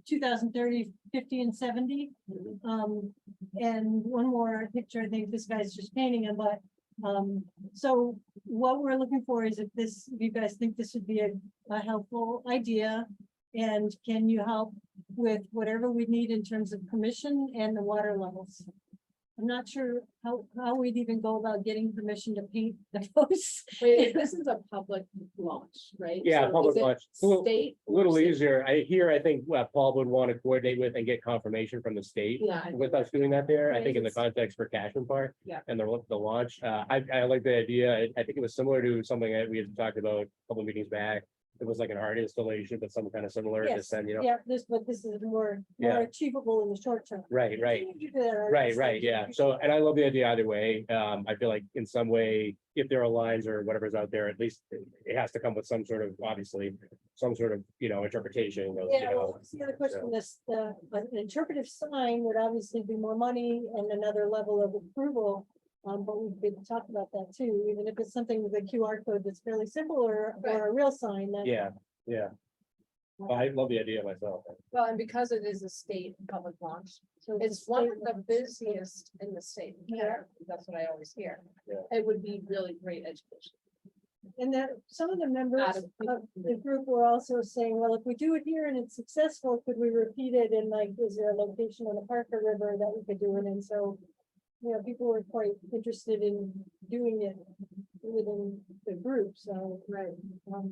[SPEAKER 2] 2030, 50 and 70. And one more picture, I think this guy's just painting them, but so what we're looking for is if you guys think this would be a helpful idea. And can you help with whatever we need in terms of permission and the water levels? I'm not sure how we'd even go about getting permission to paint the posts.
[SPEAKER 8] Wait, this is a public launch, right?
[SPEAKER 1] Yeah,
[SPEAKER 8] So
[SPEAKER 1] public
[SPEAKER 8] is it
[SPEAKER 1] launch.
[SPEAKER 8] State.
[SPEAKER 1] A
[SPEAKER 8] or
[SPEAKER 1] little
[SPEAKER 8] city?
[SPEAKER 1] easier. I think Paul would want to coordinate with and get confirmation from the state
[SPEAKER 8] Yeah. I think
[SPEAKER 1] with us doing that there. I
[SPEAKER 8] Right,
[SPEAKER 1] think in the
[SPEAKER 8] it's-
[SPEAKER 1] context for Cashman Park.
[SPEAKER 8] Yeah.
[SPEAKER 1] And the launch, I like the idea. I think it was similar to something that we had talked about a couple meetings back. It was like an art installation, but some kind of similar,
[SPEAKER 2] Yes,
[SPEAKER 1] just then, you know,
[SPEAKER 2] Yeah, but this is more
[SPEAKER 1] Yeah.
[SPEAKER 2] achievable in the short term.
[SPEAKER 1] right, right.
[SPEAKER 2] You do that,
[SPEAKER 1] Right, yeah. So, and I love the idea either way. I feel like in some way, if there are lines or whatever's out there, at least it has to come with some sort of, obviously, some sort of, interpretation of,
[SPEAKER 2] Yeah, well, that's the other question, an interpretive sign would obviously be more money and another level of approval. But we could talk about that too, even if it's something with a QR code that's fairly simple or a real sign that.
[SPEAKER 1] Yeah, yeah. I love the idea myself.
[SPEAKER 8] Well, and because it is a state public launch,
[SPEAKER 2] So
[SPEAKER 8] it's one of the busiest in the state.
[SPEAKER 2] Yeah.
[SPEAKER 8] That's what I always hear.
[SPEAKER 1] Yeah.
[SPEAKER 8] It would be really great education.
[SPEAKER 2] And that some of the members
[SPEAKER 8] Out
[SPEAKER 2] of
[SPEAKER 8] of-
[SPEAKER 2] the group were also saying, well, if we do it here and it's successful, could we repeat it? And like, is there a location on the Parker River that we could do it in? So, people were quite interested in doing it within the group, so.
[SPEAKER 8] Right.
[SPEAKER 2] um,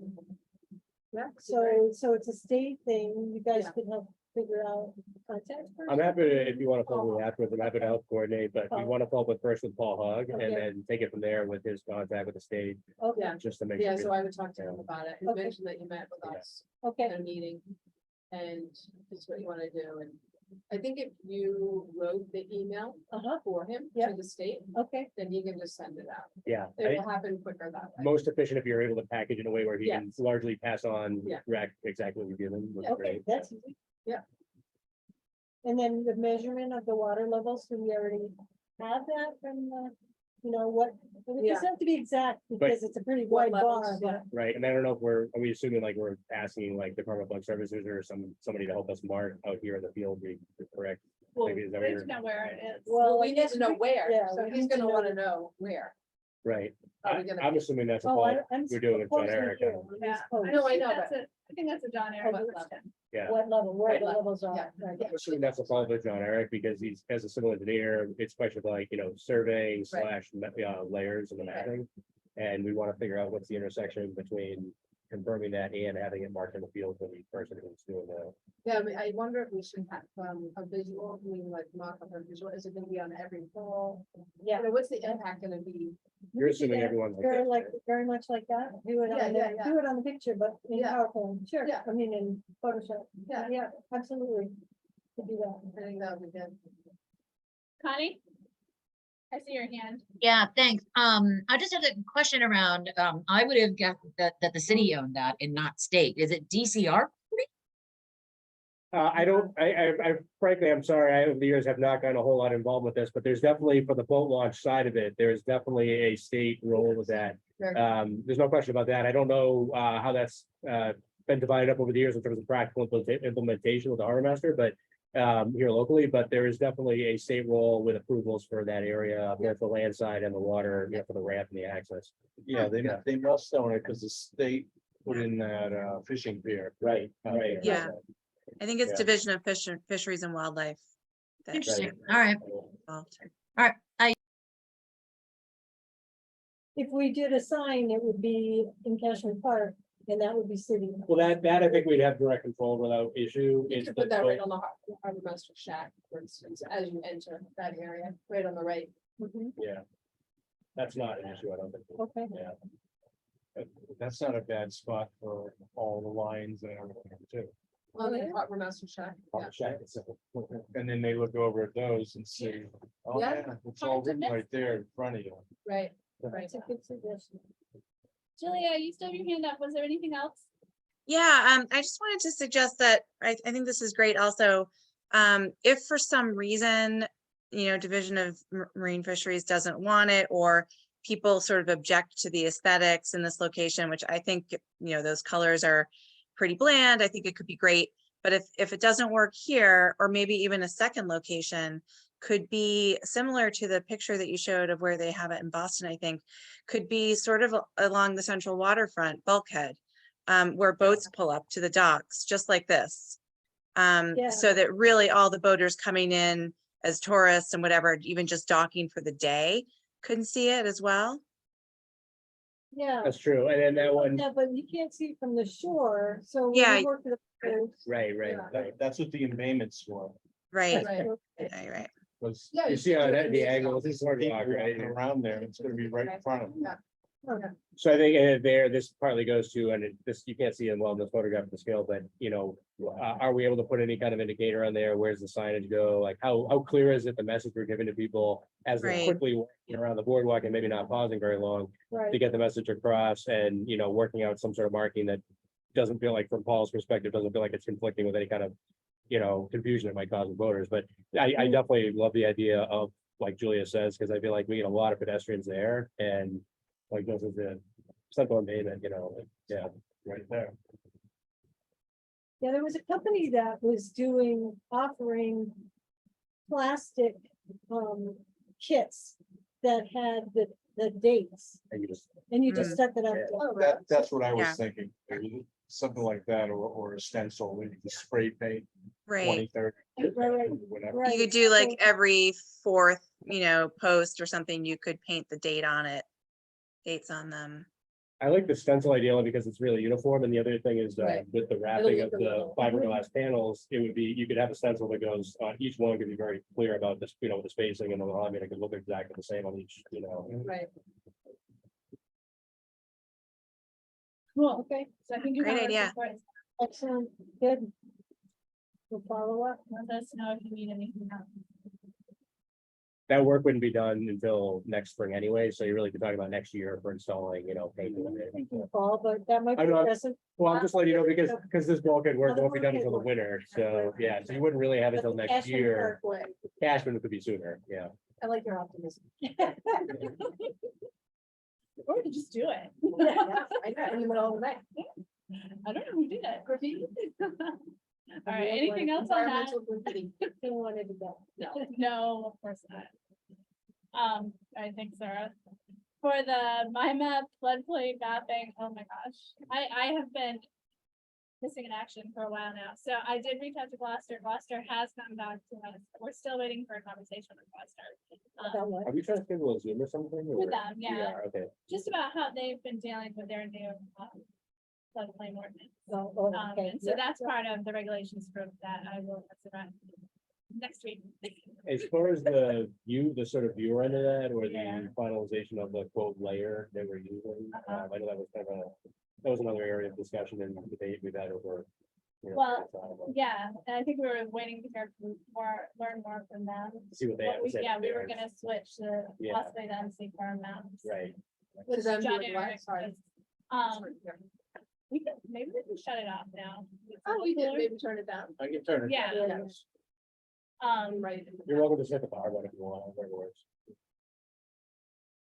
[SPEAKER 8] Yeah.
[SPEAKER 2] So it's a state thing. You guys
[SPEAKER 8] Yeah.
[SPEAKER 2] could help figure out contact.
[SPEAKER 1] I'm happy to, if you want to follow me afterwards, I'm happy to help coordinate, but we
[SPEAKER 2] Oh.
[SPEAKER 1] want to follow up with first with Paul Hug and
[SPEAKER 2] Okay.
[SPEAKER 1] then take it from there with his contact with the state,
[SPEAKER 2] Okay,
[SPEAKER 8] Yeah.
[SPEAKER 1] just to make
[SPEAKER 8] Yeah,
[SPEAKER 1] sure.
[SPEAKER 8] so I would talk to him about it. You
[SPEAKER 2] Okay.
[SPEAKER 8] mentioned that you met with
[SPEAKER 1] Yeah.
[SPEAKER 8] us
[SPEAKER 2] okay,
[SPEAKER 8] at a meeting. And this is what you want to do. And I think if you wrote the email for him
[SPEAKER 2] Yeah.
[SPEAKER 8] to the state,
[SPEAKER 2] okay,
[SPEAKER 8] then you can just send it out.
[SPEAKER 1] Yeah. I
[SPEAKER 8] It
[SPEAKER 1] think
[SPEAKER 8] will happen quicker that way.
[SPEAKER 1] most efficient if you're able to package in a way where he can
[SPEAKER 8] Yes.
[SPEAKER 1] largely pass on
[SPEAKER 8] Yeah.
[SPEAKER 1] exactly what you've given. would be
[SPEAKER 2] okay,
[SPEAKER 1] great.
[SPEAKER 2] that's easy.
[SPEAKER 8] Yeah.
[SPEAKER 2] And then the measurement of the water levels, do we already have that from the, what, it doesn't have to be exact because it's a pretty
[SPEAKER 8] What
[SPEAKER 2] wide bar,
[SPEAKER 8] levels,
[SPEAKER 2] but.
[SPEAKER 1] Right, and I don't know if are we assuming like we're asking like Department of Public Services or somebody to help us mark out here in the field, be correct?
[SPEAKER 8] Well,
[SPEAKER 1] Maybe is that
[SPEAKER 3] We
[SPEAKER 1] what
[SPEAKER 3] need
[SPEAKER 1] you're,
[SPEAKER 3] to know where it is.
[SPEAKER 2] Well,
[SPEAKER 8] we
[SPEAKER 2] I
[SPEAKER 8] need
[SPEAKER 2] guess
[SPEAKER 8] to know
[SPEAKER 2] we-
[SPEAKER 8] where,
[SPEAKER 2] yeah,
[SPEAKER 8] so
[SPEAKER 2] we
[SPEAKER 8] he's
[SPEAKER 2] need to
[SPEAKER 8] gonna
[SPEAKER 2] know.
[SPEAKER 8] wanna know where.
[SPEAKER 1] right?
[SPEAKER 8] Are we gonna-
[SPEAKER 1] I'm assuming that's a
[SPEAKER 2] Oh,
[SPEAKER 1] Paul,
[SPEAKER 2] I'm.
[SPEAKER 1] we're doing with John
[SPEAKER 2] proposing
[SPEAKER 1] Eric.
[SPEAKER 2] here
[SPEAKER 1] on-
[SPEAKER 2] on
[SPEAKER 3] Yeah.
[SPEAKER 2] this post.
[SPEAKER 8] No, I know,
[SPEAKER 3] That's
[SPEAKER 8] but
[SPEAKER 3] it. I think that's a John Eric
[SPEAKER 8] What
[SPEAKER 3] question.
[SPEAKER 1] Yeah,
[SPEAKER 2] What level, where
[SPEAKER 8] What
[SPEAKER 2] the
[SPEAKER 8] level,
[SPEAKER 2] levels are.
[SPEAKER 8] yeah.
[SPEAKER 2] right.
[SPEAKER 1] I'm assuming that's a Paul with John Eric because he's, as a civil engineer, it's a question of like, surveying
[SPEAKER 8] Right.
[SPEAKER 1] slash layers and the
[SPEAKER 8] Right.
[SPEAKER 1] mapping. And we want to figure out what's the intersection between confirming that and having it marked in the field for the person who's doing the.
[SPEAKER 8] Yeah, I mean, I wonder if we should have a visual, I mean, like mock up a visual, is it gonna be on every pole?
[SPEAKER 2] Yeah.
[SPEAKER 8] What's the impact gonna be?
[SPEAKER 1] You're assuming everyone's. like
[SPEAKER 2] Very
[SPEAKER 1] this,
[SPEAKER 2] like,
[SPEAKER 1] right?
[SPEAKER 2] very much like that, do it
[SPEAKER 8] Yeah,
[SPEAKER 2] on
[SPEAKER 8] yeah,
[SPEAKER 2] the,
[SPEAKER 8] yeah.
[SPEAKER 2] do it on the picture, but in
[SPEAKER 8] Yeah.
[SPEAKER 2] PowerPoint, sure,
[SPEAKER 8] Yeah.
[SPEAKER 2] I mean, in Photoshop.
[SPEAKER 8] Yeah.
[SPEAKER 2] Yeah, absolutely. To do that.
[SPEAKER 8] I think that would be good.
[SPEAKER 3] Connie? I see your hand.
[SPEAKER 5] Yeah, thanks. I just had a question around, I would have guessed that the city owned that and not state. Is it DCR?
[SPEAKER 1] I don't, I frankly, I'm sorry, I over the years have not gotten a whole lot involved with this, but there's definitely for the boat launch side of it, there's definitely a state role with that.
[SPEAKER 8] Very-
[SPEAKER 1] There's no question about that. I don't know how that's been divided up over the years in terms of practical implementation with the harbor master, but here locally, but there is definitely a state role with approvals for that area, both the land side and the water, for the ramp and the access.
[SPEAKER 7] Yeah, they must own it because the state put in that fishing pier.
[SPEAKER 1] Right, right.
[SPEAKER 6] Yeah. I think it's
[SPEAKER 1] Yeah.
[SPEAKER 6] Division of Fisheries and Wildlife. that
[SPEAKER 5] Interesting. All right.
[SPEAKER 6] involved.
[SPEAKER 2] If we did a sign, it would be in Cashman Park, and that would be city.
[SPEAKER 1] Well, that I think we'd have direct control without issue.
[SPEAKER 8] You
[SPEAKER 1] It's
[SPEAKER 8] could
[SPEAKER 1] the
[SPEAKER 8] put that right
[SPEAKER 1] boat-
[SPEAKER 8] on the harbor master shack, for instance, as you enter that area, right on the right.
[SPEAKER 2] Mhm.
[SPEAKER 1] Yeah. That's not an issue, I don't think.
[SPEAKER 2] Okay,
[SPEAKER 7] That's not a bad spot for all the lines and everything too.
[SPEAKER 8] On the
[SPEAKER 2] yeah.
[SPEAKER 8] harbor master shack, yeah.
[SPEAKER 1] Check it, so-
[SPEAKER 7] And then they look over at those and see, oh
[SPEAKER 8] Yeah.
[SPEAKER 7] yeah, it's all
[SPEAKER 3] Hard to
[SPEAKER 7] written
[SPEAKER 3] miss.
[SPEAKER 7] right there in front of you.
[SPEAKER 8] Right, right.
[SPEAKER 2] that's a good suggestion.
[SPEAKER 3] Julia, you still have your hand up. Was there anything else?
[SPEAKER 6] Yeah, I just wanted to suggest that I think this is great also. If for some reason, Division of Marine Fisheries doesn't want it, or people sort of object to the aesthetics in this location, which I think, those colors are pretty bland, I think it could be great. But if it doesn't work here, or maybe even a second location could be similar to the picture that you showed of where they have it in Boston, I think, could be sort of along the central waterfront bulkhead, where boats pull up to the docks, just like this.
[SPEAKER 2] Yeah.
[SPEAKER 6] So that really all the boaters coming in as tourists and whatever, even just docking for the day, couldn't see it as well.
[SPEAKER 2] Yeah.
[SPEAKER 1] That's true. And then that one,
[SPEAKER 2] Yeah, but you can't see it from the shore, so. when
[SPEAKER 6] Yeah.
[SPEAKER 2] you work with the-
[SPEAKER 1] right.
[SPEAKER 7] That's what the embayments for.
[SPEAKER 6] Right,
[SPEAKER 8] Right.
[SPEAKER 6] right.
[SPEAKER 7] Was
[SPEAKER 8] Yeah,
[SPEAKER 1] You see on
[SPEAKER 8] should
[SPEAKER 1] the
[SPEAKER 8] do it.
[SPEAKER 1] angle, this is hard to
[SPEAKER 7] people
[SPEAKER 1] walk, right?
[SPEAKER 7] walking around there, it's gonna be right in front of them.
[SPEAKER 8] Yeah. Okay.
[SPEAKER 1] So I think this partly goes to, and this, you can't see it well in this photograph of the scale, but are we able to put any kind of indicator on there? Where's the signage go? Like how clear is it, the message we're giving to people as they're
[SPEAKER 6] Right.
[SPEAKER 1] quickly walking around the boardwalk and maybe not pausing very long to
[SPEAKER 2] Right,
[SPEAKER 1] get the message across and, working out some sort of marking that doesn't feel like, from Paul's perspective, doesn't feel like it's conflicting with any kind of, confusion it might cause with voters. But I definitely love the idea of, like Julia says, because I feel like we get a lot of pedestrians there and like this is the central embayment, yeah, right there.
[SPEAKER 2] yeah, there was a company that was offering plastic, kits that had the dates,
[SPEAKER 1] And you just,
[SPEAKER 2] and you just set that up.
[SPEAKER 1] Yeah.
[SPEAKER 8] Oh, right.
[SPEAKER 7] That's what I was
[SPEAKER 6] Yeah.
[SPEAKER 7] thinking, maybe something like that, or a stencil, where you can spray paint
[SPEAKER 6] Right.
[SPEAKER 7] 20, 30,
[SPEAKER 2] Right,
[SPEAKER 7] whatever.
[SPEAKER 2] right.
[SPEAKER 6] You could do like
[SPEAKER 2] So-
[SPEAKER 6] every fourth, post or something, you could paint the date on it, dates on them.
[SPEAKER 1] I like the stencil idea because it's really uniform, and the other thing is,
[SPEAKER 8] Right.
[SPEAKER 1] with the wrapping
[SPEAKER 8] look
[SPEAKER 1] of
[SPEAKER 8] a
[SPEAKER 1] the
[SPEAKER 8] little-
[SPEAKER 1] fiberglass panels, it would be, you could have a stencil that goes on each one, could be very clear about this, the spacing and the alignment, it could look exactly the same on each,
[SPEAKER 8] Right.
[SPEAKER 3] Cool.
[SPEAKER 2] Okay,
[SPEAKER 3] So I think you
[SPEAKER 6] Great
[SPEAKER 3] have our
[SPEAKER 6] idea.
[SPEAKER 3] support.
[SPEAKER 2] excellent, good. We'll follow up.
[SPEAKER 3] Let us know if you need anything else.
[SPEAKER 1] That work wouldn't be done until next spring anyway, so you're really talking about next year for installing, painting. and everything.
[SPEAKER 2] Fall, but that might be
[SPEAKER 1] I know.
[SPEAKER 2] aggressive.
[SPEAKER 1] Well, I'm just letting you know because this bulkhead work won't be done until the
[SPEAKER 2] Bulkhead work.
[SPEAKER 1] winter, so, yeah, so you wouldn't really have it until next
[SPEAKER 8] Ashland
[SPEAKER 1] year.
[SPEAKER 8] Parkway.
[SPEAKER 1] Cashman could be sooner, yeah.
[SPEAKER 8] I like your optimism.
[SPEAKER 3] Or we could just do it.
[SPEAKER 8] Yeah, I know, you went all the way.
[SPEAKER 3] I don't know who did it.
[SPEAKER 8] Graffiti.
[SPEAKER 3] All right, anything else on that?
[SPEAKER 8] Environmental graffiti.
[SPEAKER 2] Don't want it to go.
[SPEAKER 8] No.
[SPEAKER 3] No, of course not. I think Sarah. For the MyMap floodplain mapping, oh my gosh, I have been missing in action for a while now. So I did reach out to Gloucester. Gloucester has gotten back to us. We're still waiting for a conversation with Gloucester.
[SPEAKER 2] About what?
[SPEAKER 1] Are we trying to schedule a Zoom or something?
[SPEAKER 3] With
[SPEAKER 1] or-
[SPEAKER 3] them,
[SPEAKER 1] We
[SPEAKER 3] yeah.
[SPEAKER 1] are, okay.
[SPEAKER 3] Just about how they've been dealing with their new floodplain ordinance.
[SPEAKER 2] Oh, oh, okay.
[SPEAKER 3] And so that's part of the regulations for that I will around next week.
[SPEAKER 1] As far as the sort of viewer end of that, or
[SPEAKER 3] Yeah.
[SPEAKER 1] the finalization of the quote layer that we're using, I know that was that was another area of discussion and debate we've had over.
[SPEAKER 3] Well, Yeah, and I think we were waiting to hear learn more from them.
[SPEAKER 1] See what they have to say.
[SPEAKER 3] Yeah, we were gonna switch to
[SPEAKER 1] Yeah.
[SPEAKER 3] possibly the MC farm maps.
[SPEAKER 1] Right,
[SPEAKER 3] Which
[SPEAKER 8] To them
[SPEAKER 3] John
[SPEAKER 8] doing what?
[SPEAKER 3] Eric
[SPEAKER 8] Sorry.
[SPEAKER 3] was- we could, maybe we can shut it off now. It's a
[SPEAKER 8] Oh, we
[SPEAKER 3] little
[SPEAKER 8] did,
[SPEAKER 3] cooler.
[SPEAKER 8] maybe turn it down.
[SPEAKER 7] I can turn it.
[SPEAKER 3] Yeah.
[SPEAKER 8] Yeah.
[SPEAKER 3] Right.
[SPEAKER 1] you're welcome to set the power button if you want, whatever works.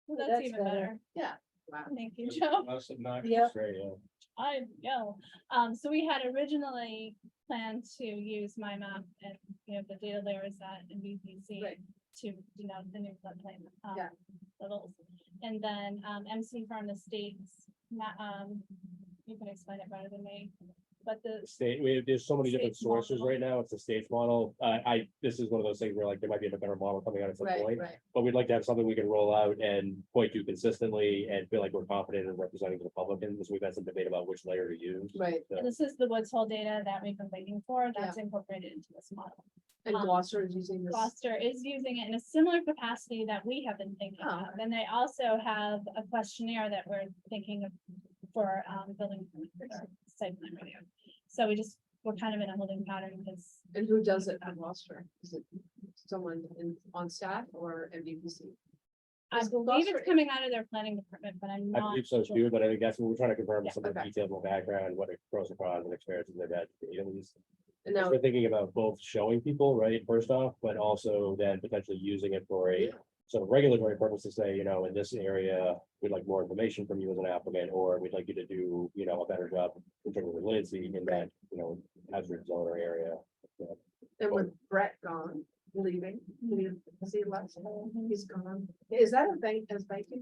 [SPEAKER 3] Well,
[SPEAKER 2] That's
[SPEAKER 3] that's even
[SPEAKER 2] better.
[SPEAKER 3] better.
[SPEAKER 8] Yeah. Wow.
[SPEAKER 3] Thank you, Joe.
[SPEAKER 7] Less obnoxious.
[SPEAKER 2] Yeah.
[SPEAKER 1] Right, yeah.
[SPEAKER 3] I know. So we had originally planned to use my map and, the data layers that in VPC
[SPEAKER 8] Right.
[SPEAKER 3] to denote the new floodplain
[SPEAKER 8] Yeah.
[SPEAKER 3] levels. And then MC from the states, you can explain it better than me, but the
[SPEAKER 1] There's so many different
[SPEAKER 3] State's
[SPEAKER 1] sources
[SPEAKER 3] model.
[SPEAKER 1] right now. It's a state's model. This is one of those things where like there might be a better model coming out at some
[SPEAKER 8] Right,
[SPEAKER 1] point.
[SPEAKER 8] right.
[SPEAKER 1] But we'd like to have something we can roll out and point to consistently and feel like we're confident in representing to the public. And we've had some debate about which layer to use.
[SPEAKER 8] Right.
[SPEAKER 1] So,
[SPEAKER 3] And this is the Woods Hole data that we've been waiting for, that's incorporated into this model.
[SPEAKER 8] And Gloucester is using this.
[SPEAKER 3] Gloucester is using it in a similar capacity that we have been thinking
[SPEAKER 8] Oh.
[SPEAKER 3] of. And they also have a questionnaire that we're thinking of for building permit or site plan review. So we're kind of in a holding pattern because
[SPEAKER 8] And who does it at Gloucester? Is it someone on staff or MVPC?
[SPEAKER 3] I
[SPEAKER 8] Is
[SPEAKER 3] believe
[SPEAKER 8] Gloucester-
[SPEAKER 3] it's coming out of their planning department, but I'm
[SPEAKER 1] I
[SPEAKER 3] not
[SPEAKER 1] believe so
[SPEAKER 3] sure.
[SPEAKER 1] too, but I think that's what we're trying to confirm
[SPEAKER 3] Yeah,
[SPEAKER 1] some of the
[SPEAKER 8] okay.
[SPEAKER 1] details in the background, what pros and cons and experiences they've had. At least
[SPEAKER 8] And now,
[SPEAKER 1] we're thinking about both showing people, right, first off, but also then potentially using it for a
[SPEAKER 8] Yeah.
[SPEAKER 1] sort of regulatory purpose to say, in this area, we'd like more information from you as an applicant, or we'd like you to do, a better job in terms of resiliency in that, hazard zone or area.
[SPEAKER 8] and with Brett gone, leaving, see less, he's gone. Is that a thing, as banking?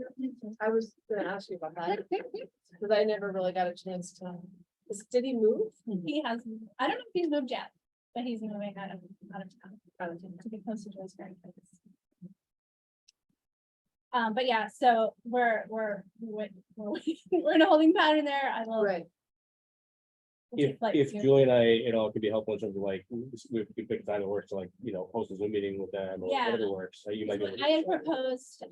[SPEAKER 8] I was gonna ask you about that. Cause I never really got a chance to, did he move?
[SPEAKER 3] He has, I don't know if he's moved yet. but he's moving out of town to be closer to his grandkids. But yeah, so we're in a holding pattern there. I will.
[SPEAKER 8] Right.
[SPEAKER 3] we'll take flight
[SPEAKER 1] If
[SPEAKER 3] soon.
[SPEAKER 1] Julie and I, could be helpful in terms of like, we could pick a time that works to like, host a Zoom meeting with them or
[SPEAKER 3] Yeah.
[SPEAKER 1] whatever works. So you might be able to.
[SPEAKER 3] I had proposed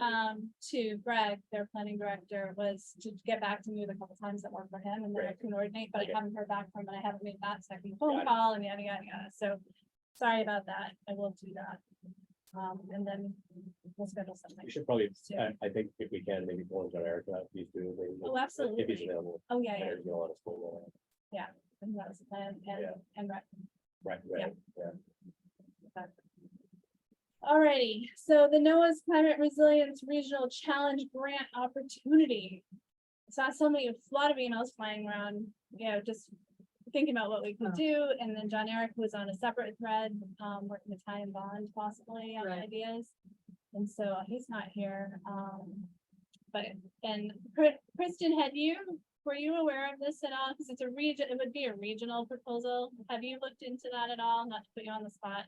[SPEAKER 3] to Greg, their planning director, was to get back to me with a couple times that work for him and then I
[SPEAKER 1] Great.
[SPEAKER 3] can coordinate, but
[SPEAKER 1] Okay.
[SPEAKER 3] I haven't heard back from him. And I haven't made that second phone
[SPEAKER 1] Got it.
[SPEAKER 3] call and yada, yada, yada. So sorry about that. I will do that. And then we'll schedule something.
[SPEAKER 1] We should probably,
[SPEAKER 3] soon.
[SPEAKER 1] I think if we can, maybe phone on Eric, these two. maybe,
[SPEAKER 3] Oh,
[SPEAKER 1] If he's
[SPEAKER 3] absolutely.
[SPEAKER 1] available.
[SPEAKER 3] Oh, yeah, yeah.
[SPEAKER 1] There's a lot of school.
[SPEAKER 3] I think that was the plan
[SPEAKER 1] Yeah.
[SPEAKER 3] and right.
[SPEAKER 1] Right, yeah.
[SPEAKER 3] Alrighty, so the NOAA's Climate Resilience Regional Challenge Grant Opportunity. I saw so many, a lot of emails flying around, just thinking about what we could do, and then John Eric was on a separate thread, working with Ty and Bond possibly on
[SPEAKER 8] Right.
[SPEAKER 3] ideas. And so he's not here, and Kristen, were you aware of this at all? Because it's it would be a regional proposal. Have you looked into that at all? Not to put you on the spot.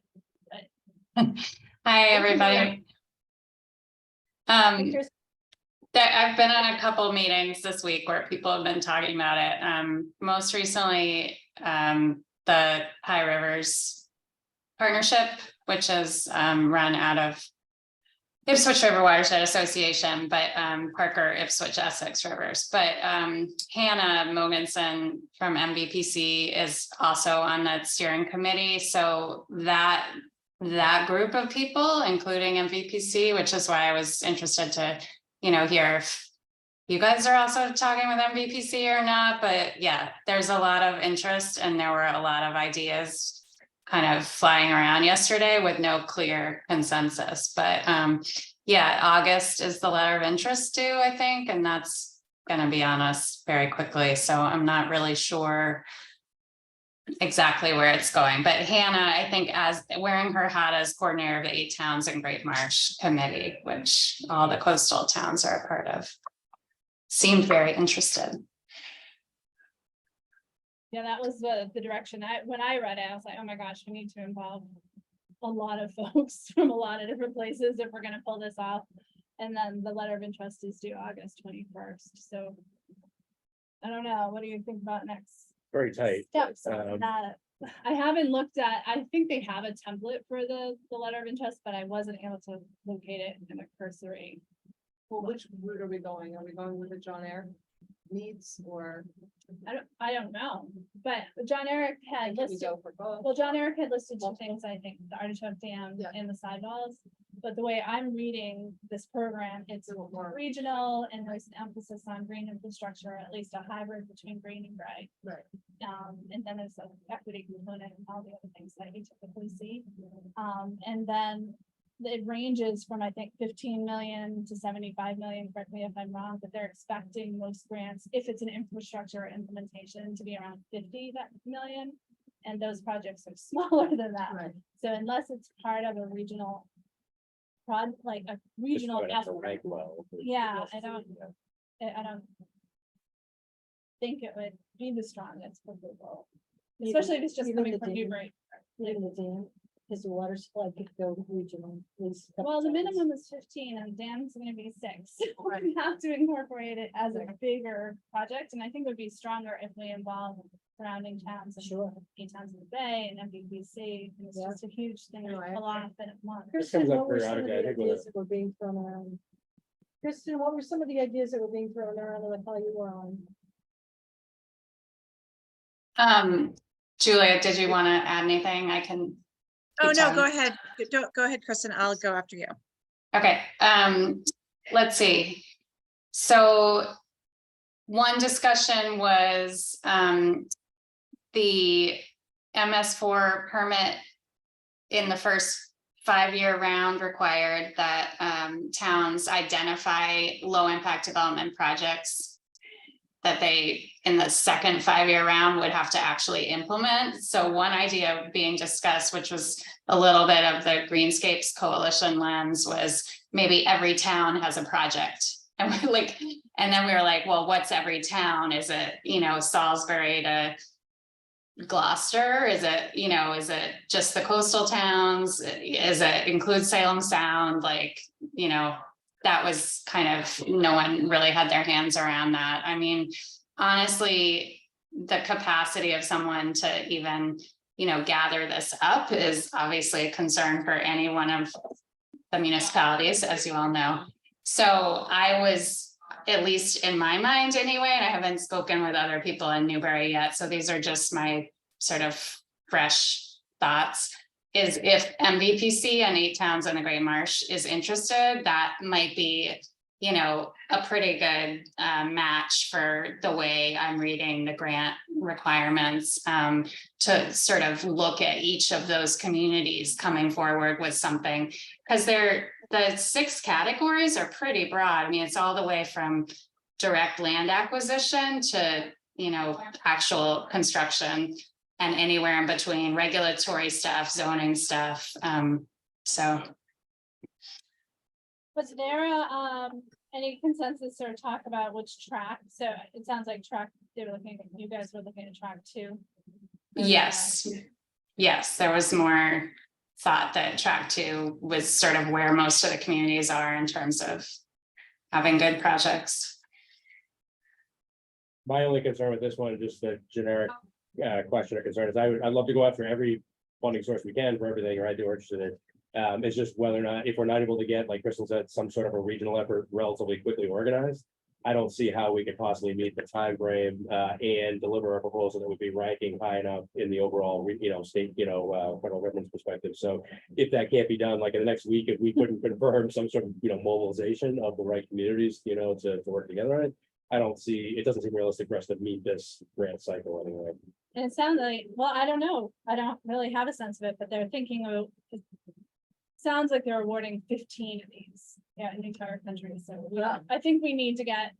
[SPEAKER 9] Hi, everybody.
[SPEAKER 2] Chris-
[SPEAKER 9] I've been on a couple meetings this week where people have been talking about it. Most recently, the High Rivers Partnership, which is run out of Ipswich River Watershed Association, but Parker Ipswich Essex Rivers. But Hannah Mogensen from MVPC is also on that steering committee. So that group of people, including MVPC, which is why I was interested to, hear if you guys are also talking with MVPC or not. But yeah, there's a lot of interest and there were a lot of ideas kind of flying around yesterday with no clear consensus. But yeah, August is the letter of interest due, I think, and that's going to be on us very quickly. So I'm not really sure exactly where it's going. But Hannah, I think, as wearing her hat as coordinator of the 8 Towns and Great Marsh Committee, which all the coastal towns are a part of, seemed very interested.
[SPEAKER 3] Yeah, that was the direction when I read it, I was like, oh my gosh, we need to involve a lot of folks from a lot of different places if we're gonna pull this off. And then the letter of interest is due August 21st. So I don't know. What do you think about next
[SPEAKER 1] Very tight.
[SPEAKER 3] steps on that? I haven't looked at, I think they have a template for the letter of interest, but I wasn't able to locate it in a cursory.
[SPEAKER 8] Well, which route are we going? Are we going with the John Air needs or?
[SPEAKER 3] I don't know, but John Eric had
[SPEAKER 8] can we
[SPEAKER 3] listed.
[SPEAKER 8] go for both?
[SPEAKER 3] Well, John Eric had listed 2 things, I think, the Artichoke Dam
[SPEAKER 8] Yeah.
[SPEAKER 3] and the sidewalls. But the way I'm reading this program, it's
[SPEAKER 8] More.
[SPEAKER 3] regional and there's an emphasis on green infrastructure, at least a hybrid between green and gray.
[SPEAKER 8] Right.
[SPEAKER 3] And then there's an equity component and all the other things that you typically see. And then it ranges from, I think, 15 million to 75 million, correct me if I'm wrong, but they're expecting most grants, if it's an infrastructure implementation, to be around 50 million. And those projects are smaller than that.
[SPEAKER 8] Right.
[SPEAKER 3] So unless it's part of a regional like a
[SPEAKER 1] Just
[SPEAKER 3] regional
[SPEAKER 1] would have to
[SPEAKER 3] effort,
[SPEAKER 1] rank well.
[SPEAKER 3] Yeah, I don't think it would be the strongest proposal. Especially if it's just
[SPEAKER 2] Even
[SPEAKER 3] coming
[SPEAKER 2] the
[SPEAKER 3] from
[SPEAKER 2] dam.
[SPEAKER 3] Newbury.
[SPEAKER 2] Even the dam, because the water supply could go regional. at least a couple
[SPEAKER 3] Well, the
[SPEAKER 2] times.
[SPEAKER 3] minimum is 15 and the dam's gonna be 6. So
[SPEAKER 8] Right.
[SPEAKER 3] we have to incorporate it as a bigger project, and I think it would be stronger if we involve surrounding towns and
[SPEAKER 2] Sure.
[SPEAKER 3] 8 towns in the bay and MVPC. And it's
[SPEAKER 2] Yeah.
[SPEAKER 3] just a huge thing to
[SPEAKER 8] No, I
[SPEAKER 3] pull off at once.
[SPEAKER 2] Kristen,
[SPEAKER 1] comes up
[SPEAKER 2] what were some of
[SPEAKER 1] periodically, I
[SPEAKER 2] the
[SPEAKER 1] think, with
[SPEAKER 2] ideas that were being thrown around? Kristen, what were some of the ideas that were being thrown around on the call you were on?
[SPEAKER 9] Julia, did you want to add anything? I can.
[SPEAKER 6] Oh,
[SPEAKER 9] keep
[SPEAKER 6] no,
[SPEAKER 9] talking.
[SPEAKER 6] go ahead. Go ahead, Kristen. I'll go after you.
[SPEAKER 9] Okay, let's see. So one discussion was the MS4 permit in the first 5-year round required that towns identify low impact development projects that they, in the second 5-year round, would have to actually implement. So one idea being discussed, which was a little bit of the Greenscapes Coalition lens, was maybe every town has a project. And we're like, and then we were like, well, what's every town? Is it, Salisbury to Gloucester? Is it, is it just the coastal towns? Is it include Salem Sound? Like, that was kind of, no one really had their hands around that. I mean, honestly, the capacity of someone to even, gather this up is obviously a concern for any one of the municipalities, as you all know. So I was, at least in my mind anyway, and I haven't spoken with other people in Newbury yet, so these are just my sort of fresh thoughts, is if MVPC and 8 Towns in the Great Marsh is interested, that might be, a pretty good match for the way I'm reading the grant requirements, to sort of look at each of those communities coming forward with something, because the 6 categories are pretty broad. I mean, it's all the way from direct land acquisition to, actual construction, and anywhere in between, regulatory stuff, zoning stuff. So.
[SPEAKER 3] Was there any consensus or talk about which track? So it sounds like track, you guys were looking at track 2.
[SPEAKER 9] Yes, there was more thought that track 2 was sort of where most of the communities are in terms of having good projects.
[SPEAKER 1] My only concern with this one is just a generic question or concern is I'd love to go after every funding source we can for everything, right, that we're interested in. It's just whether or not, if we're not able to get, like Crystal said, some sort of a regional effort relatively quickly organized, I don't see how we could possibly meet the time frame and deliver a proposal that would be ranking high enough in the overall, state, federal government's perspective. So if that can't be done, like in the next week, if we couldn't confirm some sort of, mobilization of the right communities, to work together on it, it doesn't seem realistic for us to meet this grant cycle anyway.
[SPEAKER 3] And it sounds like, well, I don't know. I don't really have a sense of it, but they're thinking of, it sounds like they're awarding 15 of these, in the entire country. So I think we need to get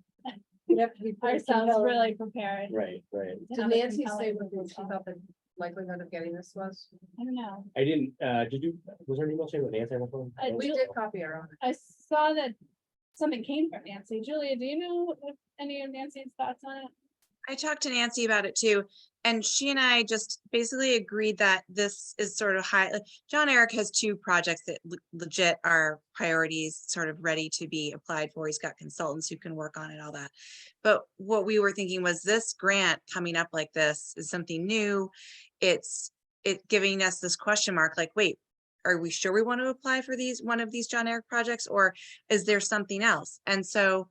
[SPEAKER 2] You'd have to be pretty
[SPEAKER 3] ourselves
[SPEAKER 2] compelling.
[SPEAKER 3] really prepared.
[SPEAKER 1] Right.
[SPEAKER 8] Did Nancy say what she thought the likelihood of getting this was?
[SPEAKER 3] I don't know.
[SPEAKER 1] I didn't, was there an email chain with Nancy on the phone?
[SPEAKER 8] We did copy our own.
[SPEAKER 3] I saw that something came from Nancy. Julia, do you know if any of Nancy's thoughts on it?
[SPEAKER 6] I talked to Nancy about it too, and she and I just basically agreed that this is sort of high. John Eric has 2 projects that legit are priorities, sort of ready to be applied for. He's got consultants who can work on it, all that. But what we were thinking was this grant coming up like this is something new. It's giving us this question mark, like, wait, are we sure we want to apply for one of these John Eric projects, or is there something else? And so